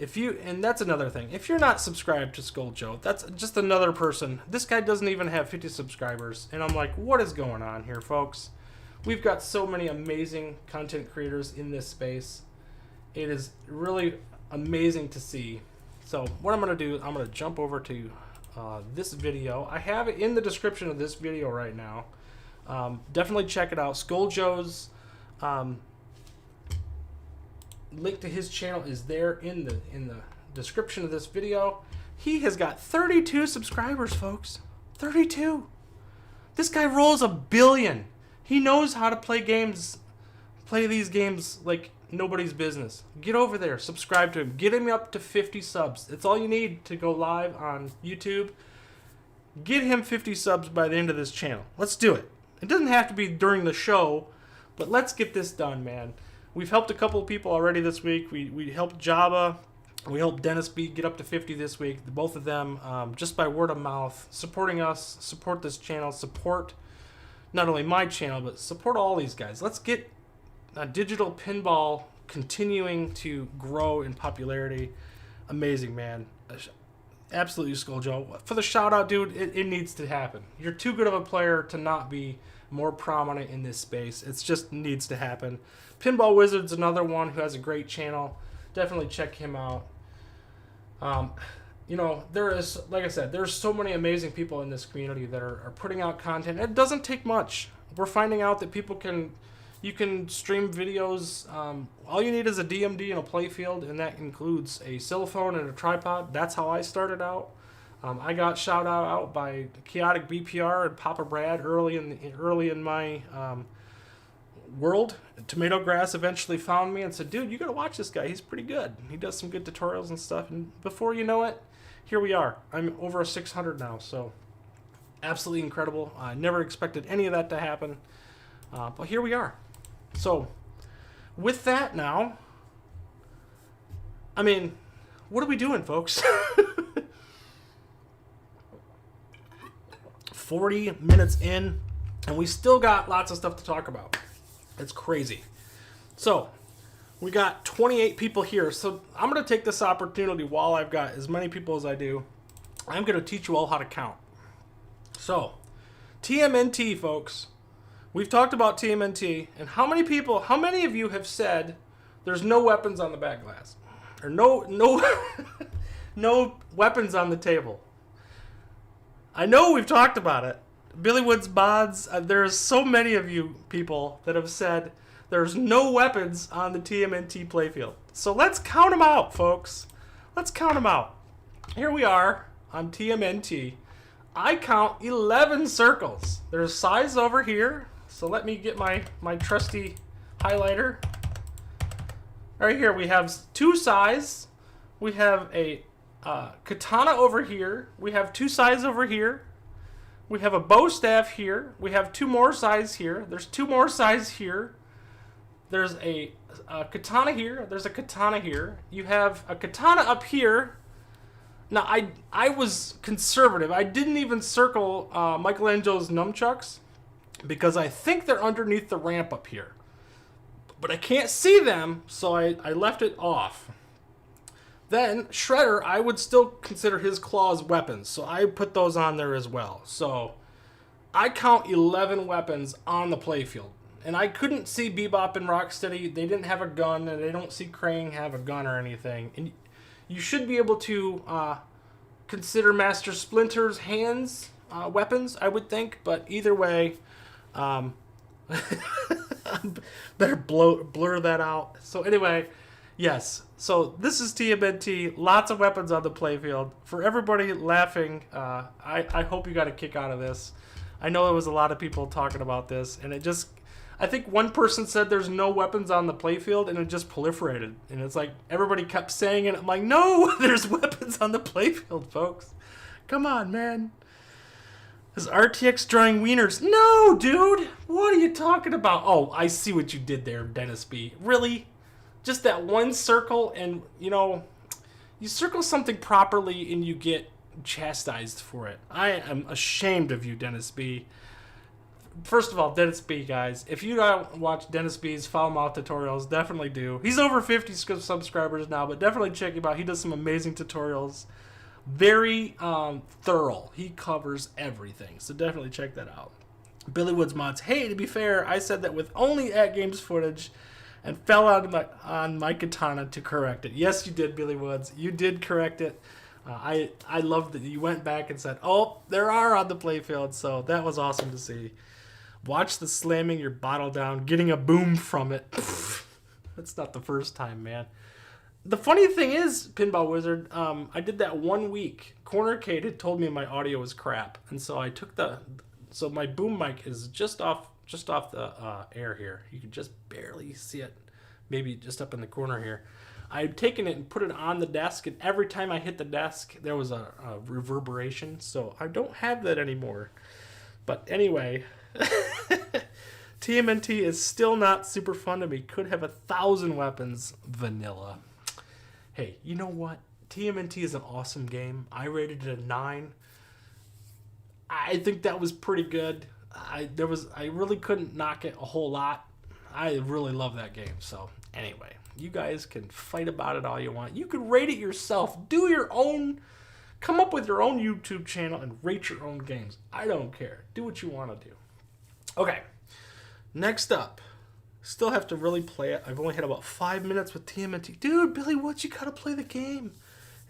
And that's another thing. If you're not subscribed to Scoaljo, that's just another person. This guy doesn't even have 50 subscribers. And I'm like, what is going on here, folks? We've got so many amazing content creators in this space. It is really amazing to see. So what I'm going to do is I'm going to jump over to this video. I have it in the description of this video right now. Definitely check it out. Scoaljo's link to his channel is there in the description of this video. He has got 32 subscribers, folks. 32. This guy rolls 1 billion. He knows how to play these games like nobody's business. Get over there, subscribe to him, get him up to 50 subs. That's all you need to go live on YouTube. Get him 50 subs by the end of this channel. Let's do it. It doesn't have to be during the show, but let's get this done, man. We've helped a couple of people already this week. We helped Java. We helped Dennis B get up to 50 this week. Both of them, just by word of mouth, supporting us, support this channel, support not only my channel, but support all these guys. Let's get digital pinball continuing to grow in popularity. Amazing, man. Absolutely, Scoaljo. For the shout out, dude, it needs to happen. You're too good of a player to not be more prominent in this space. It just needs to happen. Pinball Wizard's another one who has a great channel. Definitely check him out. You know, there is, like I said, there's so many amazing people in this community that are putting out content. It doesn't take much. We're finding out that you can stream videos. All you need is a DMD and a playfield, and that includes a cell phone and a tripod. That's how I started out. I got shouted out by Chaotic BPR and Papa Brad early in my world. Tomatograss eventually found me and said, dude, you gotta watch this guy. He's pretty good. He does some good tutorials and stuff. And before you know it, here we are. I'm over 600 now, so absolutely incredible. I never expected any of that to happen, but here we are. So with that now, I mean, what are we doing, folks? 40 minutes in, and we still got lots of stuff to talk about. It's crazy. So, we got 28 people here. So, I'm going to take this opportunity while I've got as many people as I do. I'm going to teach you all how to count. So, TMNT, folks. We've talked about TMNT, and how many of you have said there's no weapons on the back glass? Or no no weapons on the table? I know we've talked about it. Billy Woods Mods, there's so many of you people that have said there's no weapons on the TMNT playfield. So let's count them out, folks. Let's count them out. Here we are on TMNT. I count 11 circles. There's size over here. So let me get my trusty highlighter. Right here we have 2 size. We have a katana over here. We have 2 size over here. We have a bow staff here. We have 2 more size here. There's 2 more size here. There's a katana here. There's a katana here. You have a katana up here. Now, I was conservative. I didn't even circle Michelangelo's nunchucks because I think they're underneath the ramp up here. But I can't see them, so I left it off. Then, Shredder, I would still consider his claws weapons, so I put those on there as well. So, I count 11 weapons on the playfield. And I couldn't see Bebop and Rocksteady. They didn't have a gun, and they don't see Krang have a gun or anything. And you should be able to consider Master Splinter's hands weapons, I would think. But either way, better blur that out. So anyway, yes. So this is TMNT. Lots of weapons on the playfield. For everybody laughing, I hope you got a kick out of this. I know there was a lot of people talking about this, and I think one person said there's no weapons on the playfield, and it just proliferated. And it's like everybody kept saying it. I'm like, no, there's weapons on the playfield, folks. Come on, man. Is RTX drawing wieners? No, dude. What are you talking about? Oh, I see what you did there, Dennis B. Really? Just that one circle, and, you circle something properly and you get chastised for it. I am ashamed of you, Dennis B. First of all, Dennis B, guys, if you don't watch Dennis B's foul mouth tutorials, definitely do. He's over 50 subscribers now, but definitely check him out. He does some amazing tutorials. Very thorough. He covers everything, so definitely check that out. Billy Woods Mods. Hey, to be fair, I said that with only at-games footage and fell out on my katana to correct it. Yes, you did, Billy Woods. You did correct it. I love that you went back and said, oh, there are on the playfield, so that was awesome to see. Watch the slamming your bottle down, getting a boom from it. That's not the first time, man. The funny thing is, Pinball Wizard, I did that 1 week. Corner Kate had told me my audio was crap, and so I took so my boom mic is just off the air here. You can just barely see it, maybe just up in the corner here. I'd taken it and put it on the desk, and every time I hit the desk, there was a reverberation, so I don't have that anymore. But anyway, TMNT is still not super fun to me. Could have 1,000 weapons, vanilla. Hey, you know what? TMNT is an awesome game. I rated it a 9. I think that was pretty good. I really couldn't knock it a whole lot. I really love that game. So anyway, you guys can fight about it all you want. You can rate it yourself. Do your own. Come up with your own YouTube channel and rate your own games. I don't care. Do what you want to do. Okay. Next up. Still have to really play it. I've only had about 5 minutes with TMNT. Dude, Billy Woods, you gotta play the game.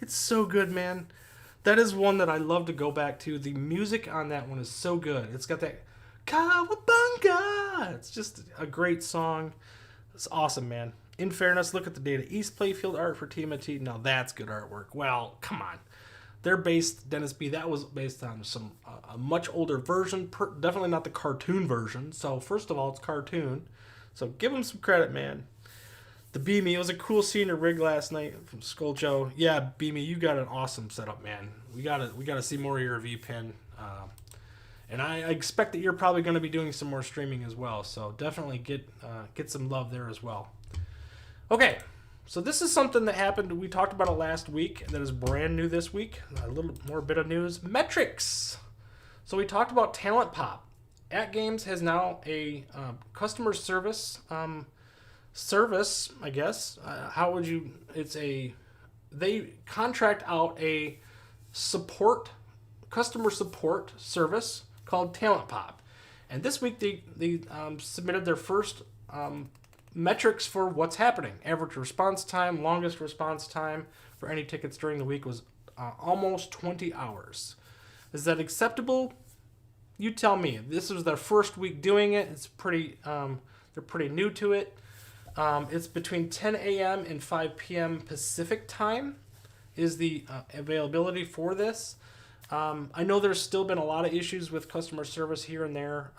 It's so good, man. That is one that I love to go back to. The music on that one is so good. It's got that Cowabunga. It's just a great song. It's awesome, man. In fairness, look at the data. East Playfield art for TMNT. Now that's good artwork. Well, come on. They're based, Dennis B, that was based on a much older version. Definitely not the cartoon version. So first of all, it's cartoon. So give them some credit, man. The Beamy, it was a cool scene in rig last night from Scoaljo. Yeah, Beamy, you got an awesome setup, man. We gotta see more of your V-Pin. And I expect that you're probably going to be doing some more streaming as well. So definitely get some love there as well. Okay, so this is something that happened. We talked about it last week. That is brand new this week. A little more bit of news. Metrics. So we talked about Talent Pop. At Games has now a customer service service, I guess. How would you? They contract out a customer support service called Talent Pop, and this week they submitted their first metrics for what's happening. Average response time, longest response time for any tickets during the week was almost 20 hours. Is that acceptable? You tell me. This was their first week doing it. It's pretty. They're pretty new to it. It's between 10 a.m. and 5 p.m. Pacific time is the availability for this. I know there's still been a lot of issues with customer service here and there.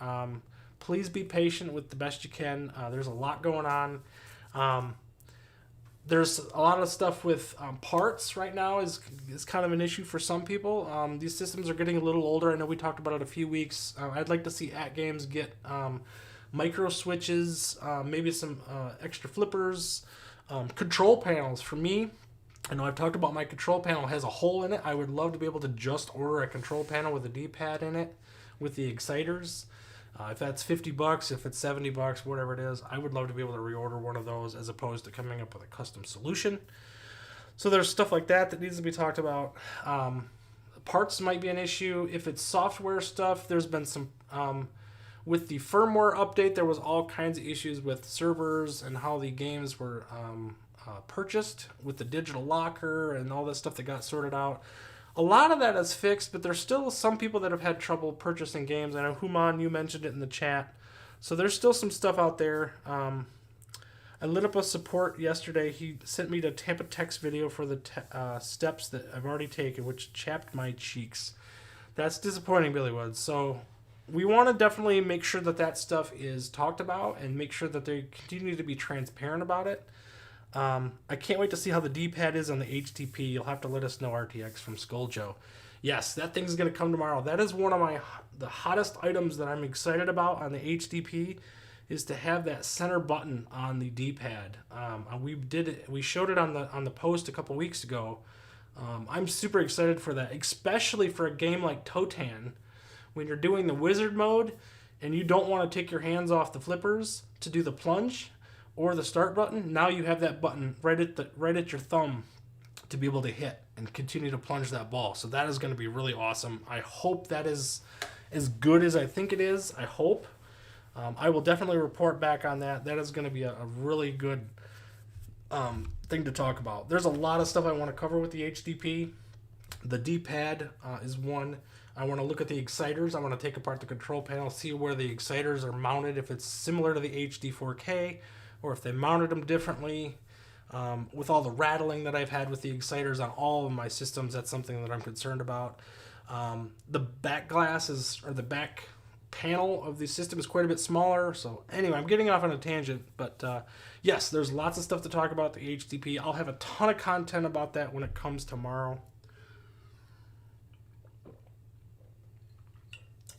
Please be patient with the best you can. There's a lot going on. There's a lot of stuff with parts right now is kind of an issue for some people. These systems are getting a little older. I know we talked about it a few weeks. I'd like to see At Games get micro switches, maybe some extra flippers, control panels. For me, I know I've talked about my control panel has a hole in it. I would love to be able to just order a control panel with a D-pad in it with the exciters. If that's $50, if it's $70, whatever it is, I would love to be able to reorder one of those as opposed to coming up with a custom solution. So there's stuff like that needs to be talked about. Parts might be an issue. If it's software stuff, there's been some... with the firmware update, there was all kinds of issues with servers and how the games were purchased with the digital locker and all this stuff that got sorted out. A lot of that is fixed, but there's still some people that have had trouble purchasing games. I know, Human, you mentioned it in the chat. So there's still some stuff out there. I lit up a support yesterday. He sent me the Tampa text video for the steps that I've already taken, which chapped my cheeks. That's disappointing, Billy Woods. So we want to definitely make sure that that stuff is talked about and make sure that they continue to be transparent about it. I can't wait to see how the D-pad is on the HTP. You'll have to let us know, RTX from Scoaljo. Yes, that thing's going to come tomorrow. That is one of the hottest items that I'm excited about on the HTP is to have that center button on the D-pad. We showed it on the post a couple weeks ago. I'm super excited for that, especially for a game like Totan. When you're doing the wizard mode and you don't want to take your hands off the flippers to do the plunge or the start button, now you have that button right at your thumb to be able to hit and continue to plunge that ball. So that is going to be really awesome. I hope that is as good as I think it is. I hope. I will definitely report back on that. That is going to be a really good thing to talk about. There's a lot of stuff I want to cover with the HDP. The D-pad is one. I want to look at the exciters. I want to take apart the control panel, see where the exciters are mounted, if it's similar to the HD 4K, or if they mounted them differently. With all the rattling that I've had with the exciters on all of my systems, that's something that I'm concerned about. The back glass or the back panel of the system is quite a bit smaller. So anyway, I'm getting off on a tangent, but yes, there's lots of stuff to talk about the HDP. I'll have a ton of content about that when it comes tomorrow.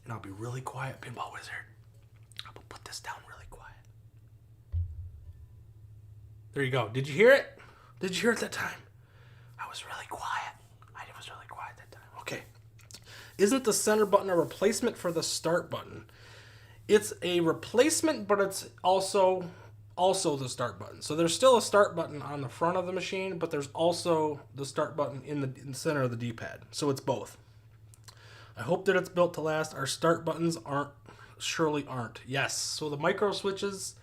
And I'll be really quiet, Pinball Wizard. I'm going to put this down really quiet. There you go. Did you hear it? Did you hear it that time? I was really quiet. I was really quiet that time. Okay. Isn't the center button a replacement for the start button? It's a replacement, but it's also the start button. So there's still a start button on the front of the machine, but there's also the start button in the center of the D-pad. So it's both. I hope that it's built to last. Our start buttons surely aren't. Yes. So the micro switches,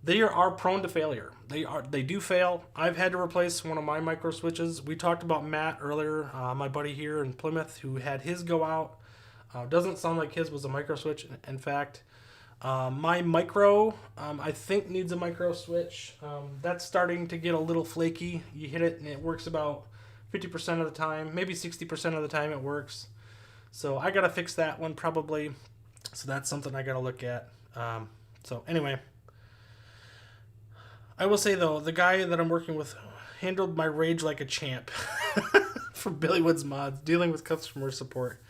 they are prone to failure. They do fail. I've had to replace one of my micro switches. We talked about Matt earlier, my buddy here in Plymouth, who had his go out. Doesn't sound like his was a micro switch. In fact, my micro, I think needs a micro switch. That's starting to get a little flaky. You hit it and it works about 50% of the time, maybe 60% of the time it works. So I got to fix that one probably. So that's something I got to look at. So anyway, I will say though, the guy that I'm working with handled my rage like a champ for Billy Woods Mods, dealing with customer support.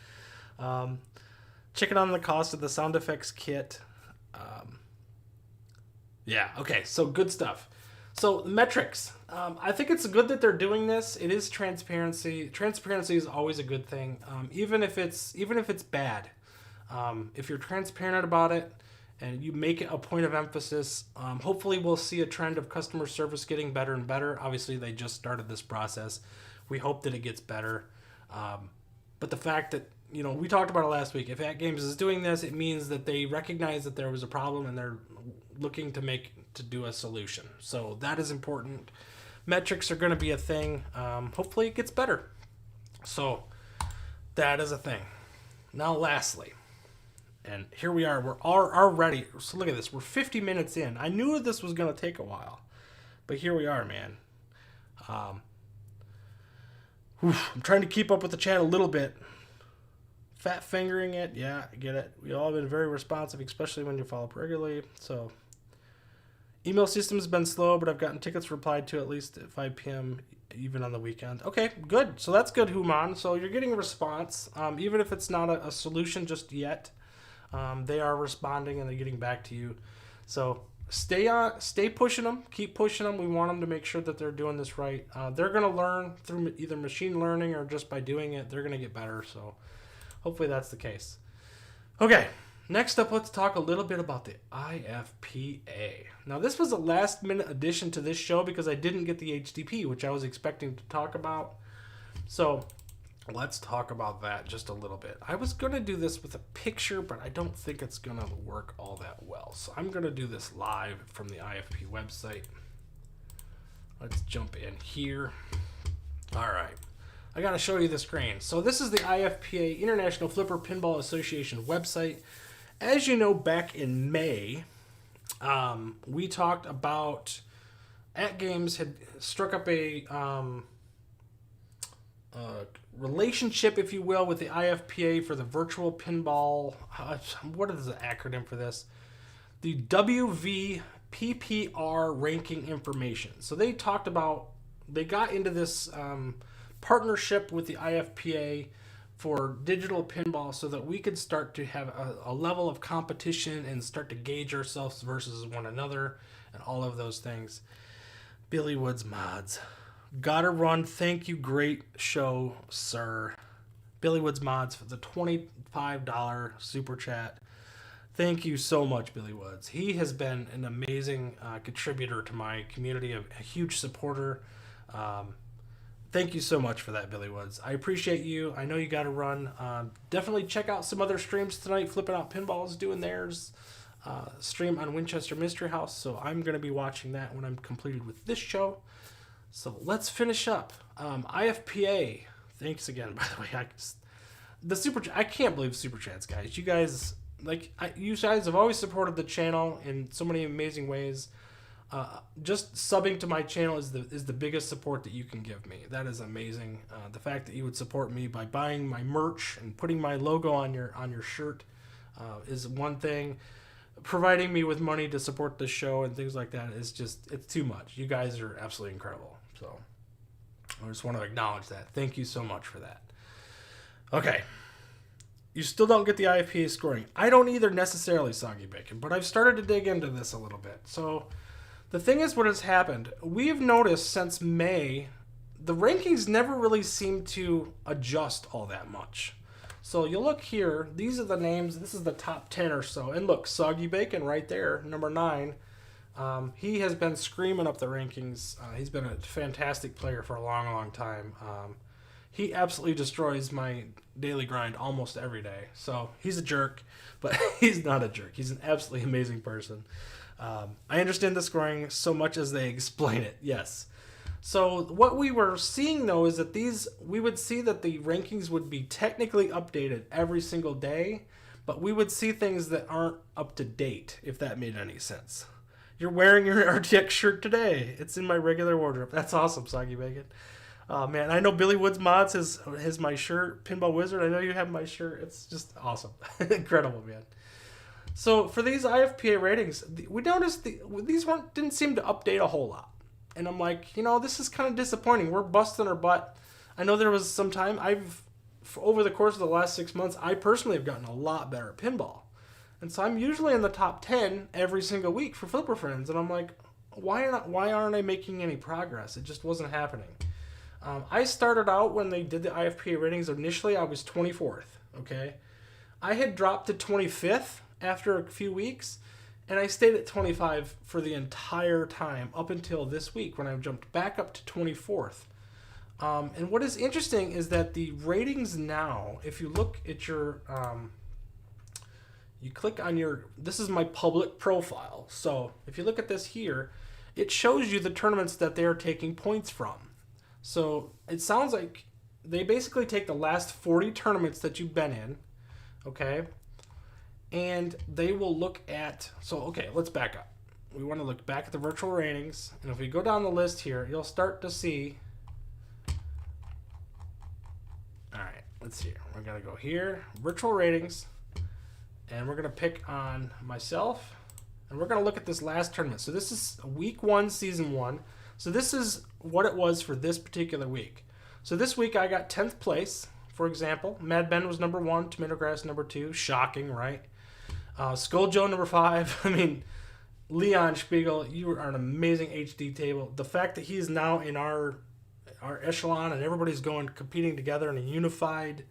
Checking on the cost of the sound effects kit. Yeah, okay, so good stuff. So metrics. I think it's good that they're doing this. It is transparency. Transparency is always a good thing, even if it's bad. If you're transparent about it and you make it a point of emphasis, hopefully we'll see a trend of customer service getting better and better. Obviously, they just started this process. We hope that it gets better. But the fact that, we talked about it last week. If At Games is doing this, it means that they recognize that there was a problem and they're looking to do a solution. So that is important. Metrics are going to be a thing. Hopefully it gets better. So that is a thing. Now, lastly, and here we are. We're already. So look at this. We're 50 minutes in. I knew this was going to take a while, but here we are, man. I'm trying to keep up with the chat a little bit. Fat fingering it. Yeah, I get it. We all have been very responsive, especially when you follow up regularly. So, email system has been slow, but I've gotten tickets replied to at least at 5 p.m., even on the weekend. Okay, good. So that's good, Human. So you're getting a response, even if it's not a solution just yet. They are responding and they're getting back to you. So stay pushing them. Keep pushing them. We want them to make sure that they're doing this right. They're going to learn through either machine learning or just by doing it. They're going to get better. So hopefully that's the case. Okay, next up, let's talk a little bit about the IFPA. Now, this was a last-minute addition to this show because I didn't get the HDP, which I was expecting to talk about. So let's talk about that just a little bit. I was going to do this with a picture, but I don't think it's going to work all that well. So I'm going to do this live from the IFP website. Let's jump in here. All right. I got to show you the screen. So this is the IFPA, International Flipper Pinball Association website. As you know, back in May, we talked about At Games had struck up a relationship, if you will, with the IFPA for the virtual pinball. What is the acronym for this? The WVPPR ranking information. So they got into this partnership with the IFPA for digital pinball so that we could start to have a level of competition and start to gauge ourselves versus one another and all of those things. Billy Woods Mods. Gotta run. Thank you. Great show, sir. Billy Woods Mods for the $25 super chat. Thank you so much, Billy Woods. He has been an amazing contributor to my community, a huge supporter. Thank you so much for that, Billy Woods. I appreciate you. I know you got to run. Definitely check out some other streams tonight. Flipping Out Pinball is doing theirs. Stream on Winchester Mystery House. So I'm going to be watching that when I'm completed with this show. So let's finish up. IFPA. Thanks again, by the way. I can't believe super chats, guys. You guys have always supported the channel in so many amazing ways. Just subbing to my channel is the biggest support that you can give me. That is amazing. The fact that you would support me by buying my merch and putting my logo on your shirt is one thing. Providing me with money to support the show and things like that is it's too much. You guys are absolutely incredible. So I just want to acknowledge that. Thank you so much for that. Okay. You still don't get the IFPA scoring. I don't either necessarily, Soggy Bacon, but I've started to dig into this a little bit. So the thing is, what has happened, we've noticed since May, the rankings never really seem to adjust all that much. So you look here, these are the names, this is the top 10 or so. And look, Soggy Bacon right there, number 9. He has been screaming up the rankings. He's been a fantastic player for a long, long time. He absolutely destroys my daily grind almost every day. So he's a jerk, but he's not a jerk. He's an absolutely amazing person. I understand the scoring so much as they explain it. Yes. So what we were seeing, though, is that we would see that the rankings would be technically updated every single day, but we would see things that aren't up to date, if that made any sense. You're wearing your RTX shirt today. It's in my regular wardrobe. That's awesome, Soggy Bacon. Man, I know Billy Woods Mods has my shirt, Pinball Wizard. I know you have my shirt. It's just awesome. Incredible, man. So for these IFPA ratings, we noticed these didn't seem to update a whole lot. And I'm like, this is kind of disappointing. We're busting our butt. I know there was some time over the course of the last 6 months, I personally have gotten a lot better at pinball. And so I'm usually in the top 10 every single week for Flipper Friends. And I'm like, why aren't I making any progress? It just wasn't happening. I started out when they did the IFPA ratings. Initially, I was 24th. Okay, I had dropped to 25th after a few weeks, and I stayed at 25 for the entire time up until this week when I jumped back up to 24th. And what is interesting is that the ratings now, if you look at your, you click on your, this is my public profile. So if you look at this here, it shows you the tournaments that they are taking points from. So it sounds like they basically take the last 40 tournaments that you've been in, okay? And they will look at, so okay, let's back up. We want to look back at the virtual ratings. And if we go down the list here, you'll start to see, all right, let's see. We're going to go here, virtual ratings, and we're going to pick on myself. And we're going to look at this last tournament. So this is week 1, season 1. So this is what it was for this particular week. So this week I got 10th place, for example. Mad Ben was number 1, Tomatograss number 2. Shocking, right? Scoaljo number 5. I mean, Leon Spiegel, you are an amazing HD table. The fact that he's now in our echelon and everybody's competing together in a unified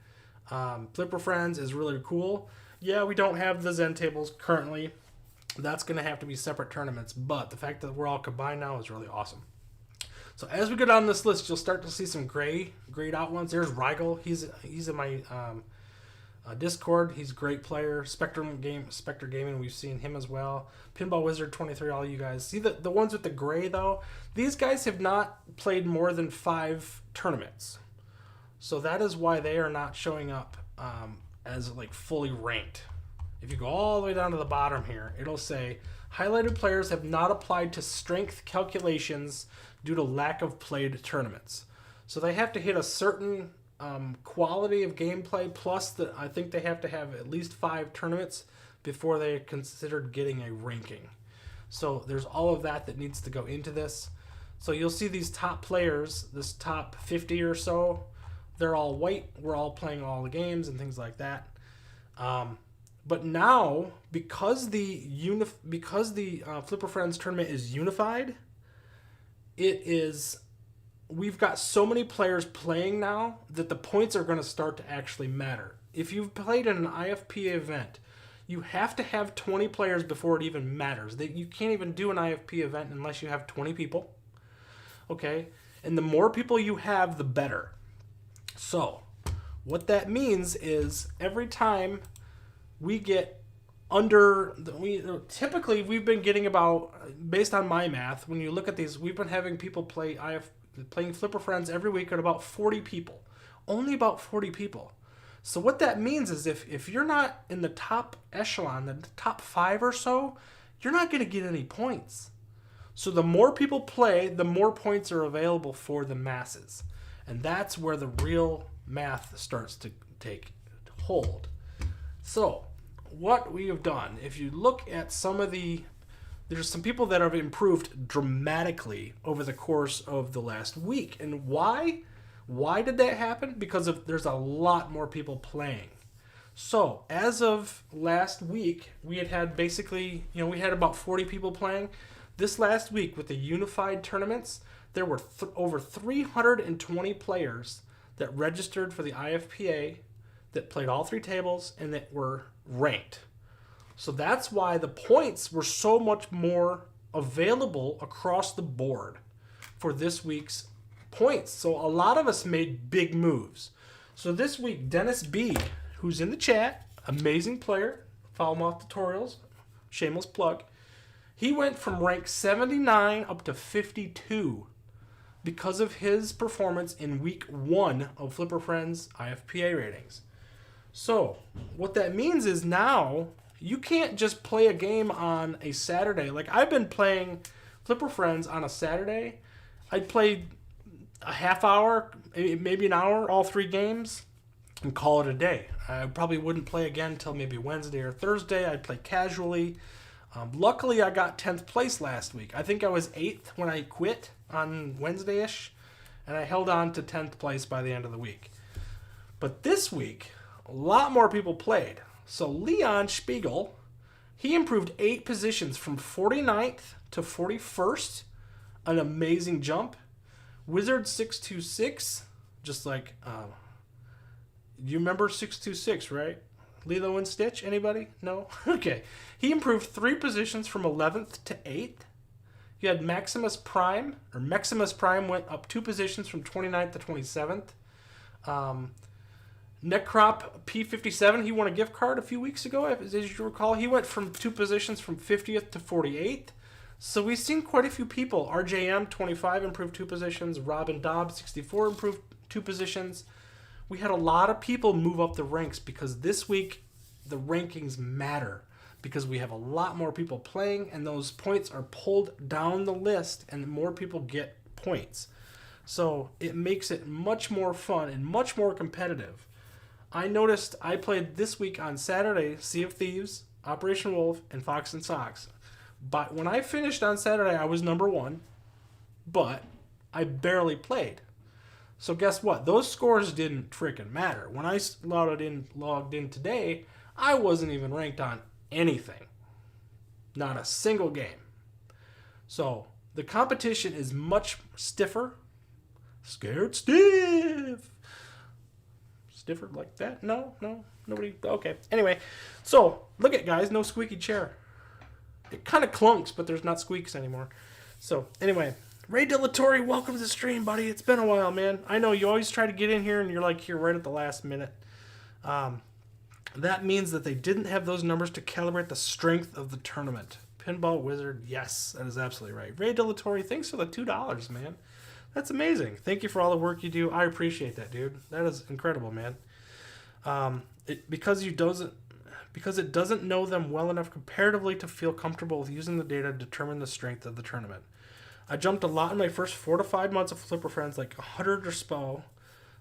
Flipper Friends is really cool. Yeah, we don't have the Zen tables currently. That's going to have to be separate tournaments, but the fact that we're all combined now is really awesome. So as we go down this list, you'll start to see some grayed out ones. There's Rigel. He's in my Discord. He's a great player. Spectre Gaming, we've seen him as well. Pinball Wizard 23, all you guys. See the ones with the gray, though? These guys have not played more than 5 tournaments. So that is why they are not showing up as like fully ranked. If you go all the way down to the bottom here, it'll say, highlighted players have not applied to strength calculations due to lack of played tournaments. So they have to hit a certain quality of gameplay, plus I think they have to have at least 5 tournaments before they are considered getting a ranking. So there's all of that needs to go into this. So you'll see these top players, this top 50 or so, they're all white. We're all playing all the games and things like that. But now, because the Flipper Friends tournament is unified, we've got so many players playing now that the points are going to start to actually matter. If you've played in an IFPA event, you have to have 20 players before it even matters. You can't even do an IFP event unless you have 20 people. Okay? And the more people you have, the better. So, what that means is every time we get typically we've been getting about, based on my math, when you look at these, we've been having people playing Flipper Friends every week at about 40 people. Only about 40 people. So what that means is if you're not in the top echelon, the top 5 or so, you're not going to get any points. So the more people play, the more points are available for the masses. And that's where the real math starts to take hold. So what we have done, if you look at there's some people that have improved dramatically over the course of the last week. And why? Why did that happen? Because there's a lot more people playing. So as of last week, we had basically, we had about 40 people playing. This last week with the unified tournaments, there were over 320 players that registered for the IFPA that played all 3 tables and that were ranked. So that's why the points were so much more available across the board for this week's points. So a lot of us made big moves. So this week, Dennis B, who's in the chat, amazing player, Foul Mouth Tutorials, shameless plug, he went from rank 79 up to 52 because of his performance in week 1 of Flipper Friends IFPA ratings. So what that means is now you can't just play a game on a Saturday. Like I've been playing Flipper Friends on a Saturday. I'd play a half hour, maybe an hour, all 3 games, and call it a day. I probably wouldn't play again until maybe Wednesday or Thursday. I'd play casually. Luckily, I got 10th place last week. I think I was 8th when I quit on Wednesday-ish, and I held on to 10th place by the end of the week. But this week, a lot more people played. So Leon Spiegel, he improved 8 positions from 49th to 41st, an amazing jump. Wizard 626, just like, you remember 626, right? Lilo and Stitch, anybody? No? Okay. He improved 3 positions from 11th to 8th. You had Maximus Prime went up 2 positions from 29th to 27th. Necrop P57, he won a gift card a few weeks ago, as you recall. He went from 2 positions from 50th to 48th. So we've seen quite a few people. RJM 25 improved 2 positions. Robin Dobbs 64 improved 2 positions. We had a lot of people move up the ranks because this week the rankings matter, because we have a lot more people playing and those points are pulled down the list and more people get points. So it makes it much more fun and much more competitive. I noticed I played this week on Saturday Sea of Thieves, Operation Wolf, and Fox and Sox. But when I finished on Saturday, I was number 1, but I barely played. So guess what? Those scores didn't freaking matter. When I logged in today, I wasn't even ranked on anything. Not a single game. So the competition is much stiffer. Scared stiff. Stiffer like that? No, nobody. Okay. Anyway, so look at, guys, no squeaky chair. It kind of clunks, but there's not squeaks anymore. So anyway, Ray Dilatory, welcome to the stream, buddy. It's been a while, man. I know you always try to get in here and you're like here right at the last minute. That means that they didn't have those numbers to calibrate the strength of the tournament. Pinball Wizard, yes, that is absolutely right. Ray Dilatory, thanks for the $2, man. That's amazing. Thank you for all the work you do. I appreciate that, dude. That is incredible, man. Because it doesn't know them well enough comparatively to feel comfortable with using the data to determine the strength of the tournament. I jumped a lot in my first 4 to 5 months of Flipper Friends, like 100 or so,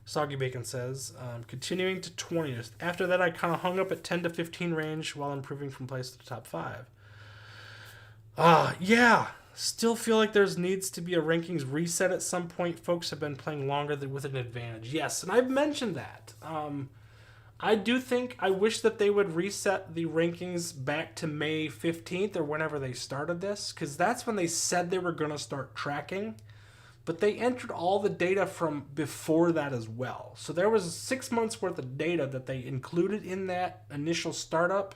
Soggy Bacon says, continuing to 20. After that, I kind of hung up at 10 to 15 range while improving from place to the top 5. Yeah. Still feel like there's needs to be a rankings reset at some point. Folks have been playing longer with an advantage. Yes, and I've mentioned that. I wish that they would reset the rankings back to May 15th or whenever they started this, because that's when they said they were going to start tracking. But they entered all the data from before that as well. So there was 6 months worth of data that they included in that initial startup,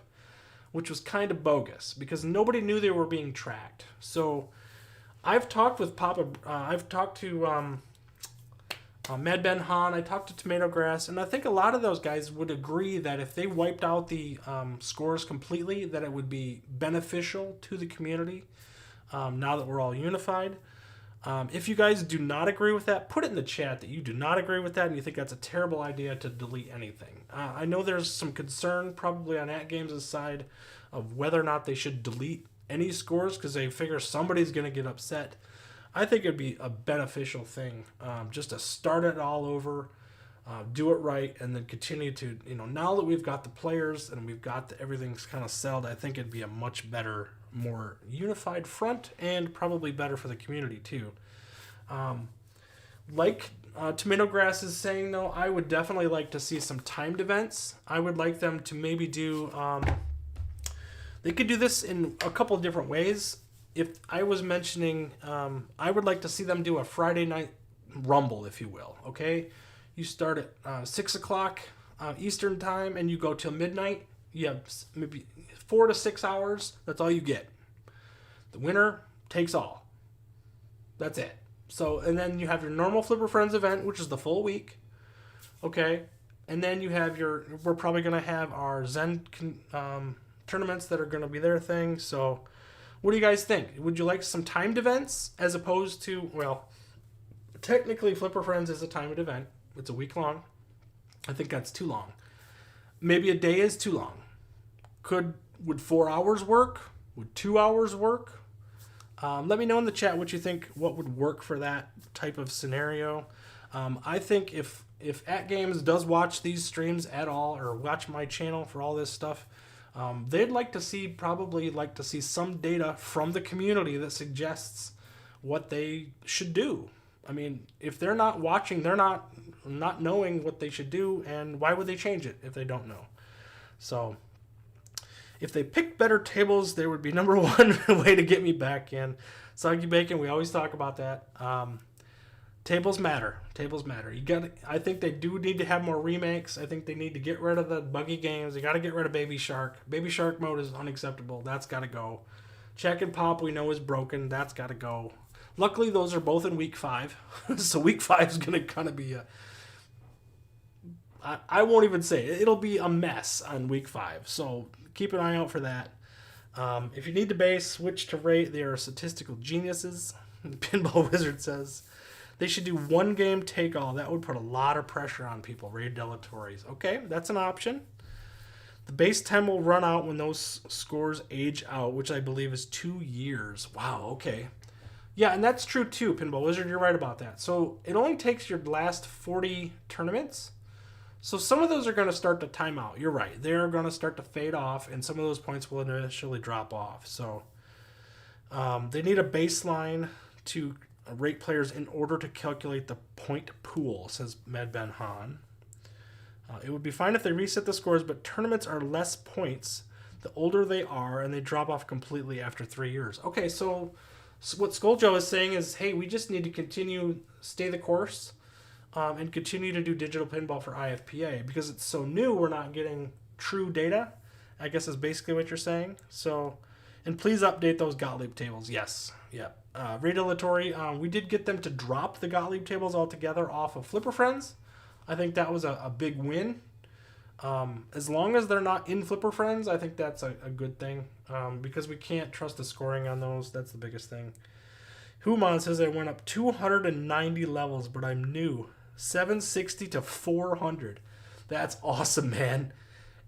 which was kind of bogus because nobody knew they were being tracked. So I've talked with I've talked to Mad Ben Han, I talked to Tomatograss, and I think a lot of those guys would agree that if they wiped out the scores completely, that it would be beneficial to the community now that we're all unified. If you guys do not agree with that, put it in the chat that you do not agree with that and you think that's a terrible idea to delete anything. I know there's some concern probably on AtGames' side of whether or not they should delete any scores because they figure somebody's going to get upset. I think it'd be a beneficial thing just to start it all over, do it right, and then continue to, now that we've got the players and we've got everything's kind of settled, I think it'd be a much better, more unified front and probably better for the community too. Tomatograss is saying, though, I would definitely like to see some timed events. I would like them to maybe do, they could do this in a couple of different ways. If I was mentioning, I would like to see them do a Friday night rumble, if you will, okay? You start at 6 o'clock Eastern time and you go till midnight. You have maybe 4 to 6 hours. That's all you get. The winner takes all. That's it. So, and then you have your normal Flipper Friends event, which is the full week. Okay. And then you have we're probably going to have our Zen tournaments that are going to be their thing. So, what do you guys think? Would you like some timed events as opposed to, well, technically Flipper Friends is a timed event. It's a week long. I think that's too long. Maybe a day is too long. Would 4 hours work? Would 2 hours work? Let me know in the chat what you think, what would work for that type of scenario. I think if AtGames does watch these streams at all or watch my channel for all this stuff, they'd probably like to see some data from the community that suggests what they should do. I mean, if they're not watching, they're not knowing what they should do, and why would they change it if they don't know? So, If they picked better tables, there would be number one way to get me back in. Soggy Bacon, we always talk about that. Tables matter. Tables matter. I think they do need to have more remakes. I think they need to get rid of the buggy games. They got to get rid of Baby Shark. Baby Shark mode is unacceptable. That's got to go. Check and Pop we know is broken. That's got to go. Luckily, those are both in week 5. So week 5 is going to kind of be I won't even say it. It'll be a mess on week 5. So keep an eye out for that. If you need to base, switch to rate. They are statistical geniuses. Pinball Wizard says they should do one game take all. That would put a lot of pressure on people. Ray Delatories. Okay, that's an option. The base time will run out when those scores age out, which I believe is 2 years. Wow, okay. Yeah, and that's true too, Pinball Wizard. You're right about that. So it only takes your last 40 tournaments. So some of those are going to start to time out. You're right. They're going to start to fade off, and some of those points will initially drop off. So they need a baseline to rate players in order to calculate the point pool, says Mad Ben Han. It would be fine if they reset the scores, but tournaments are less points the older they are, and they drop off completely after 3 years. Okay, so what Scoaljo is saying is, hey, we just need to stay the course, and continue to do digital pinball for IFPA. Because it's so new, we're not getting true data, I guess is basically what you're saying. So, and please update those Gottlieb tables. Yes, yep. Regulatory, we did get them to drop the Gottlieb tables altogether off of Flipper Friends. I think that was a big win. As long as they're not in Flipper Friends, I think that's a good thing, because we can't trust the scoring on those. That's the biggest thing. Human says I went up 290 levels, but I'm new. 760 to 400. That's awesome, man.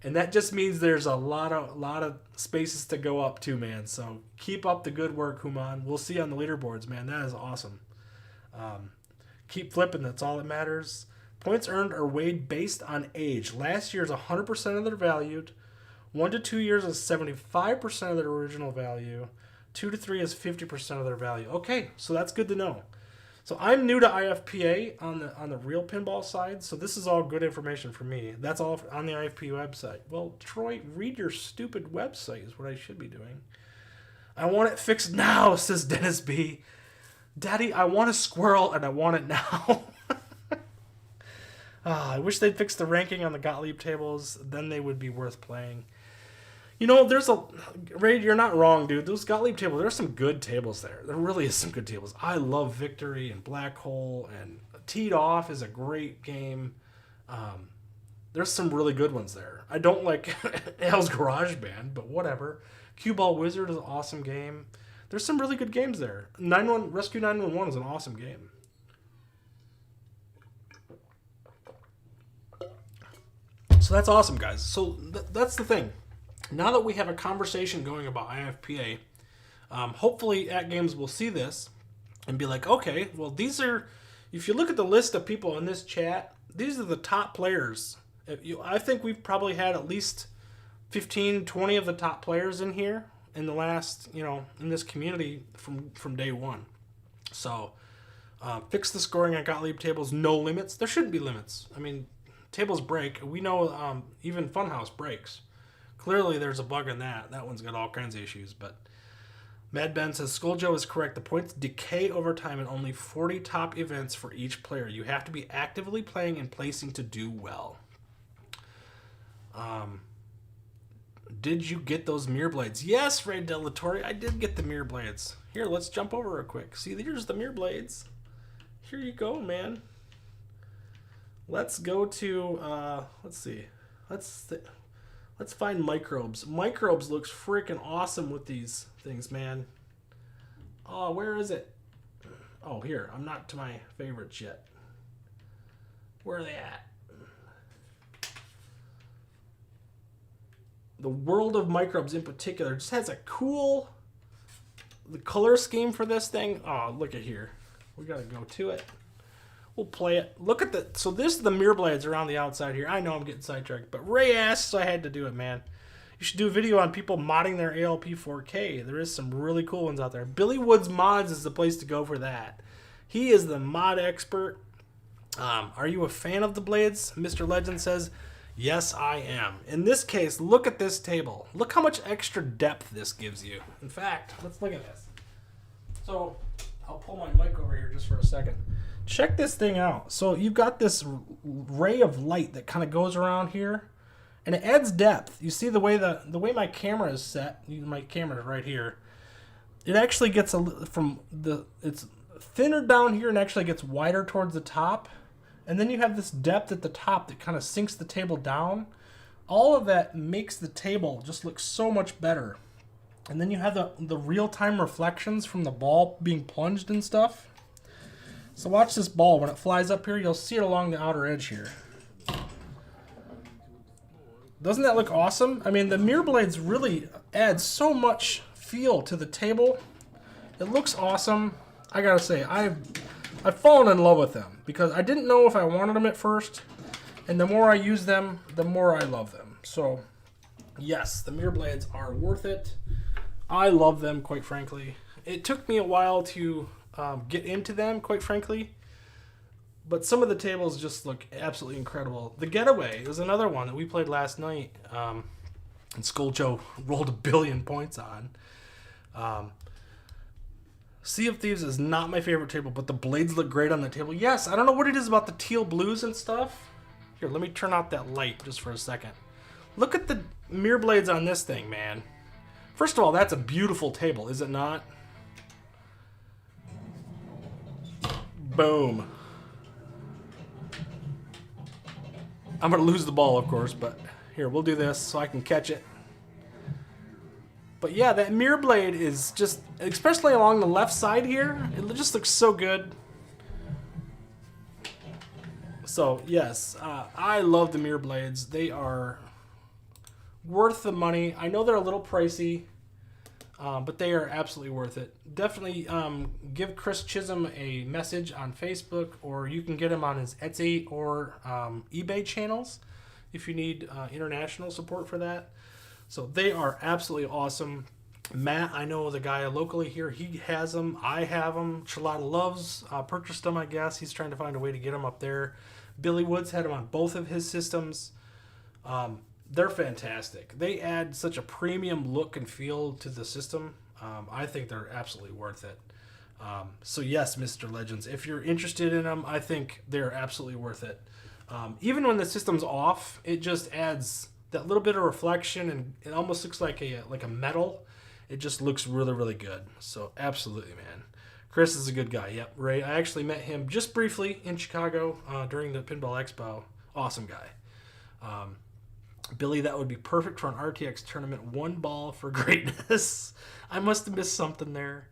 And that just means there's a lot of spaces to go up to, man. So keep up the good work, Human. We'll see you on the leaderboards, man. That is awesome. Keep flipping. That's all that matters. Points earned are weighed based on age. Last year's 100% of their value. 1 to 2 years is 75% of their original value. 2 to 3 is 50% of their value. Okay, so that's good to know. So I'm new to IFPA on the real pinball side, so this is all good information for me. That's all on the IFPA website. Well, Troy, read your stupid website is what I should be doing. I want it fixed now, says Dennis B. Daddy, I want a squirrel and I want it now. I wish they'd fix the ranking on the Gottlieb tables. Then they would be worth playing. You know, Ray, you're not wrong, dude. Those Gottlieb tables, there's some good tables there. There really is some good tables. I love Victory and Black Hole, and Teed Off is a great game. There's some really good ones there. I don't like Al's Garage Band, but whatever. Cue Ball Wizard is an awesome game. There's some really good games there. Rescue 911 is an awesome game. So that's awesome, guys. So that's the thing. Now that we have a conversation going about IFPA, hopefully at games will see this and be like, okay, well, if you look at the list of people in this chat, these are the top players. I think we've probably had at least 15, 20 of the top players in here in the last, in this community from day one. So fix the scoring on Gottlieb tables, no limits. There shouldn't be limits. I mean, tables break. We know even Funhouse breaks. Clearly, there's a bug in that. That one's got all kinds of issues. But Mad Ben says, Scoaljo is correct. The points decay over time in only 40 top events for each player. You have to be actively playing and placing to do well. Did you get those mirror blades? Yes, Ray Delatory, I did get the mirror blades. Here, let's jump over real quick. See, here's the mirror blades. Here you go, man. Let's go to, let's see. Let's find Microbes. Microbes looks freaking awesome with these things, man. Oh, where is it? Oh, here. I'm not to my favorites yet. Where are they at? The World of Microbes in particular just has a cool... The color scheme for this thing. Oh, look at here. We gotta go to it. We'll play it. Look at so this is the mirror blades around the outside here. I know I'm getting sidetracked, but Ray asked, so I had to do it, man. You should do a video on people modding their ALP 4K. There is some really cool ones out there. Billy Woods Mods is the place to go for that. He is the mod expert. Are you a fan of the blades? Mr. Legend says, Yes, I am. In this case, look at this table. Look how much extra depth this gives you. In fact, let's look at this. So, I'll pull my mic over here just for a second. Check this thing out. So, you've got this ray of light that kind of goes around here, and it adds depth. You see the way my camera is set. My camera is right here. It actually gets it's thinner down here and actually gets wider towards the top. And then you have this depth at the top that kind of sinks the table down. All of that makes the table just look so much better. And then you have the real-time reflections from the ball being plunged and stuff. So watch this ball. When it flies up here, you'll see it along the outer edge here. Doesn't that look awesome? I mean, the mirror blades really add so much feel to the table. It looks awesome. I gotta say, I've fallen in love with them because I didn't know if I wanted them at first, and the more I use them, the more I love them. So, yes, the mirror blades are worth it. I love them, quite frankly. It took me a while to get into them, quite frankly, but some of the tables just look absolutely incredible. The Getaway was another one that we played last night, and Scoaljo rolled 1 billion points on. Sea of Thieves is not my favorite table, but the blades look great on the table. Yes, I don't know what it is about the teal blues and stuff. Here, let me turn out that light just for a second. Look at the mirror blades on this thing, man. First of all, that's a beautiful table, is it not? Boom. I'm going to lose the ball, of course, but here, we'll do this so I can catch it. But yeah, that mirror blade is just, especially along the left side here, it just looks so good. So yes, I love the mirror blades. They are worth the money. I know they're a little pricey, but they are absolutely worth it. Definitely give Chris Chisholm a message on Facebook, or you can get him on his Etsy or eBay channels if you need international support for that. So they are absolutely awesome. Matt, I know the guy locally here, he has them. I have them. Charlotta Loves purchased them, I guess. He's trying to find a way to get them up there. Billy Woods had them on both of his systems. They're fantastic. They add such a premium look and feel to the system. I think they're absolutely worth it. So yes, Mr. Legends, if you're interested in them, I think they're absolutely worth it. Even when the system's off, it just adds that little bit of reflection, and it almost looks like a metal. It just looks really, really good. So absolutely, man. Chris is a good guy. Yep, Ray. I actually met him just briefly in Chicago during the Pinball Expo. Awesome guy. Billy, that would be perfect for an RTX tournament. 1 ball for greatness. I must have missed something there.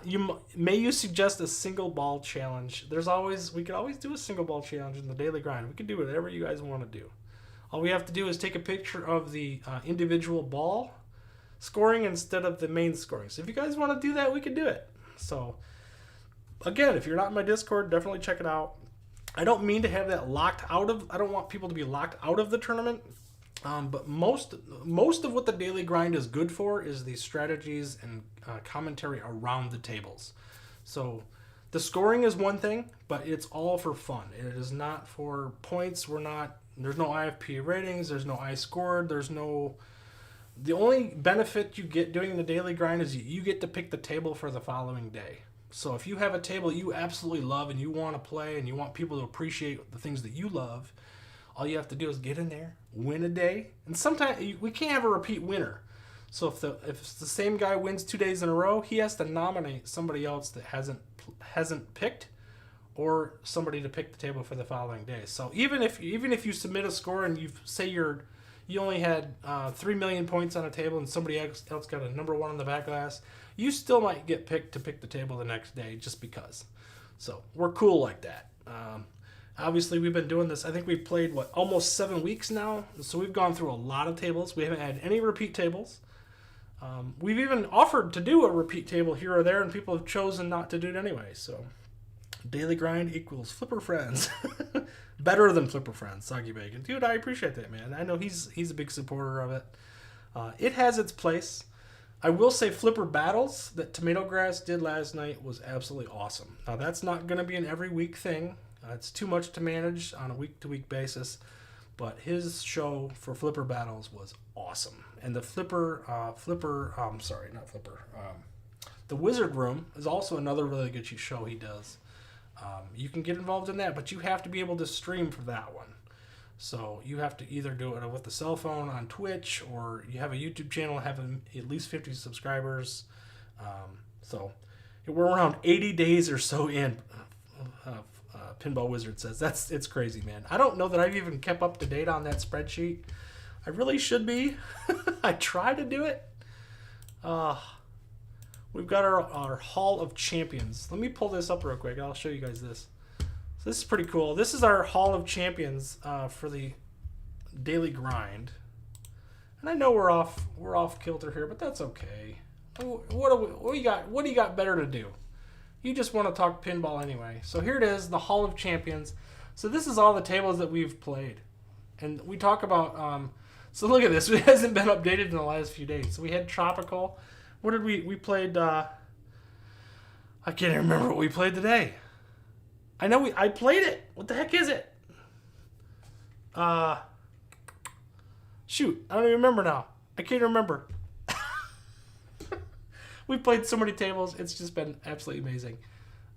You suggest a single ball challenge? We could always do a single ball challenge in the daily grind. We could do whatever you guys want to do. All we have to do is take a picture of the individual ball scoring instead of the main scoring. So if you guys want to do that, we can do it. So again, if you're not in my Discord, definitely check it out. I don't mean to have that locked out of. I don't want people to be locked out of the tournament. But most of what the daily grind is good for is the strategies and commentary around the tables. So the scoring is one thing, but it's all for fun. It is not for points. There's no IFPA ratings. There's no I scored. The only benefit you get doing the daily grind is you get to pick the table for the following day. So if you have a table you absolutely love and you want to play and you want people to appreciate the things that you love, all you have to do is get in there, win a day, and sometimes we can't have a repeat winner. So if the same guy wins 2 days in a row, he has to nominate somebody else that hasn't picked, or somebody to pick the table for the following day. So even if you submit a score and you only had 3 million points on a table and somebody else got a number 1 on the back glass, you still might get picked to pick the table the next day just because. So we're cool like that. Obviously, we've been doing this. I think we've played, almost 7 weeks now. So we've gone through a lot of tables. We haven't had any repeat tables. We've even offered to do a repeat table here or there, and people have chosen not to do it anyway. So daily grind equals Flipper Friends. Better than Flipper Friends, Soggy Bacon. Dude, I appreciate that, man. I know he's a big supporter of it. It has its place. I will say Flipper Battles that Tomatograss did last night was absolutely awesome. Now, that's not going to be an every week thing. It's too much to manage on a week-to-week basis. But his show for Flipper Battles was awesome. And the the Wizard Room is also another really good show he does. You can get involved in that, but you have to be able to stream for that one. So you have to either do it with the cell phone on Twitch, or you have a YouTube channel, have at least 50 subscribers. So we're around 80 days or so in. Pinball Wizard says it's crazy, man. I don't know that I've even kept up to date on that spreadsheet. I really should be. I try to do it. We've got our Hall of Champions. Let me pull this up real quick. I'll show you guys this. So this is pretty cool. This is our Hall of Champions for the daily grind. And I know we're off kilter here, but that's okay. What do you got better to do? You just want to talk pinball anyway. So here it is, the Hall of Champions. So this is all the tables that we've played. And we talk about, so look at this. It hasn't been updated in the last few days. So we had Tropical. What did we played? I can't even remember what we played today. I know I played it. What the heck is it? Shoot, I don't even remember now. I can't remember. We've played so many tables. It's just been absolutely amazing.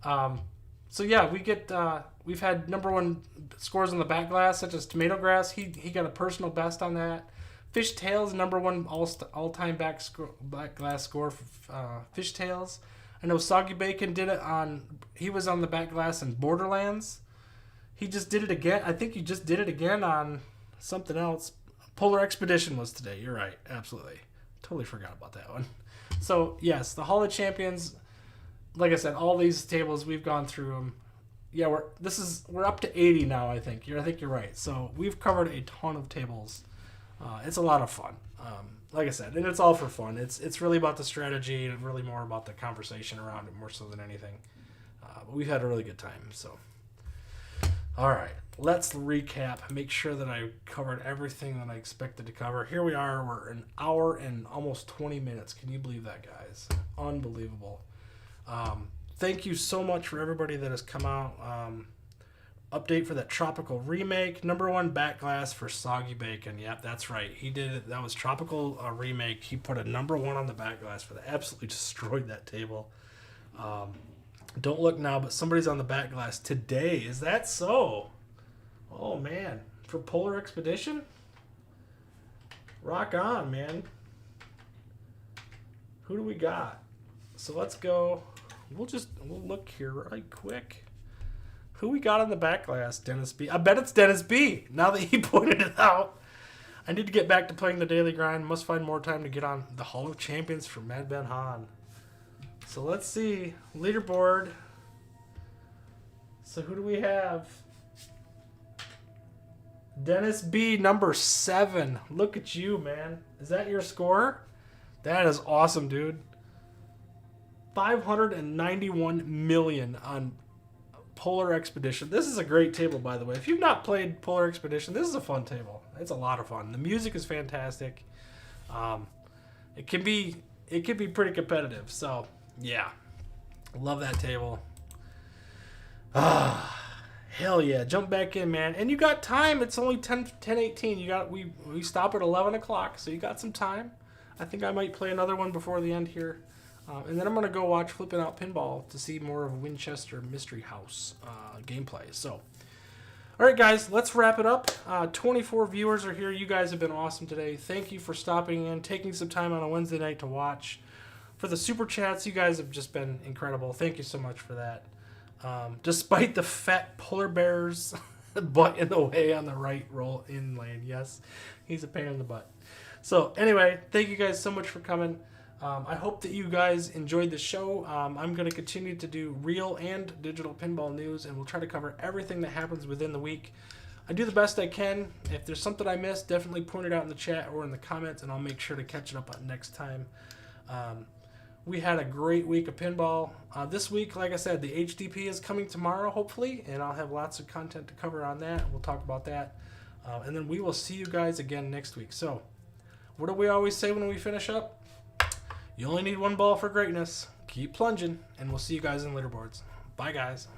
So yeah, we've had #1 scores on the back glass, such as Tomatograss. He got a personal best on that. Fishtails, #1 all-time back glass score for Fishtails. I know Soggy Bacon did it he was on the back glass in Borderlands. He just did it again. I think he just did it again on something else. Polar Expedition was today. You're right. Absolutely. Totally forgot about that one. So, yes, the Hall of Champions, like I said, all these tables, we've gone through them. Yeah, we're up to 80 now, I think. I think you're right. So, we've covered a ton of tables. It's a lot of fun. Like I said, and it's all for fun. It's really about the strategy and really more about the conversation around it more so than anything. But we've had a really good time. So, all right, let's recap. Make sure that I covered everything that I expected to cover. Here we are. We're an hour and almost 20 minutes. Can you believe that, guys? Unbelievable. Thank you so much for everybody that has come out. Update for that Tropical remake. #1 back glass for Soggy Bacon. Yep, that's right. He did it. That was Tropical remake. He put a #1 on the back glass for that. Absolutely destroyed that table. Don't look now, but somebody's on the back glass today. Is that so? Oh, man. For Polar Expedition? Rock on, man. Who do we got? So let's go. We'll look here right quick. Who we got on the back glass? Dennis B. I bet it's Dennis B. Now that he pointed it out. I need to get back to playing the daily grind. Must find more time to get on the Hall of Champions for Mad Ben Han. So let's see. Leaderboard. So who do we have? Dennis B, #7. Look at you, man. Is that your score? That is awesome, dude. 591 million on Polar Expedition. This is a great table, by the way. If you've not played Polar Expedition, this is a fun table. It's a lot of fun. The music is fantastic. It can be pretty competitive. So yeah, love that table. Hell yeah, jump back in, man. And you got time. It's only 10:18. We stop at 11 o'clock, so you got some time. I think I might play another one before the end here. And then I'm going to go watch Flipping Out Pinball to see more of Winchester Mystery House gameplay. So, all right, guys, let's wrap it up. 24 viewers are here. You guys have been awesome today. Thank you for stopping in, taking some time on a Wednesday night to watch. For the Super Chats, you guys have just been incredible. Thank you so much for that. Despite the fat polar bear's butt in the way on the right roll in lane. Yes, he's a pain in the butt. So, anyway, thank you guys so much for coming. I hope that you guys enjoyed the show. I'm going to continue to do real and digital pinball news, and we'll try to cover everything that happens within the week. I do the best I can. If there's something I missed, definitely point it out in the chat or in the comments, and I'll make sure to catch it up on next time. We had a great week of pinball. This week, like I said, the HDP is coming tomorrow, hopefully, and I'll have lots of content to cover on that. We'll talk about that. And then we will see you guys again next week. So, what do we always say when we finish up? You only need one ball for greatness. Keep plunging, and we'll see you guys in leaderboards. Bye, guys.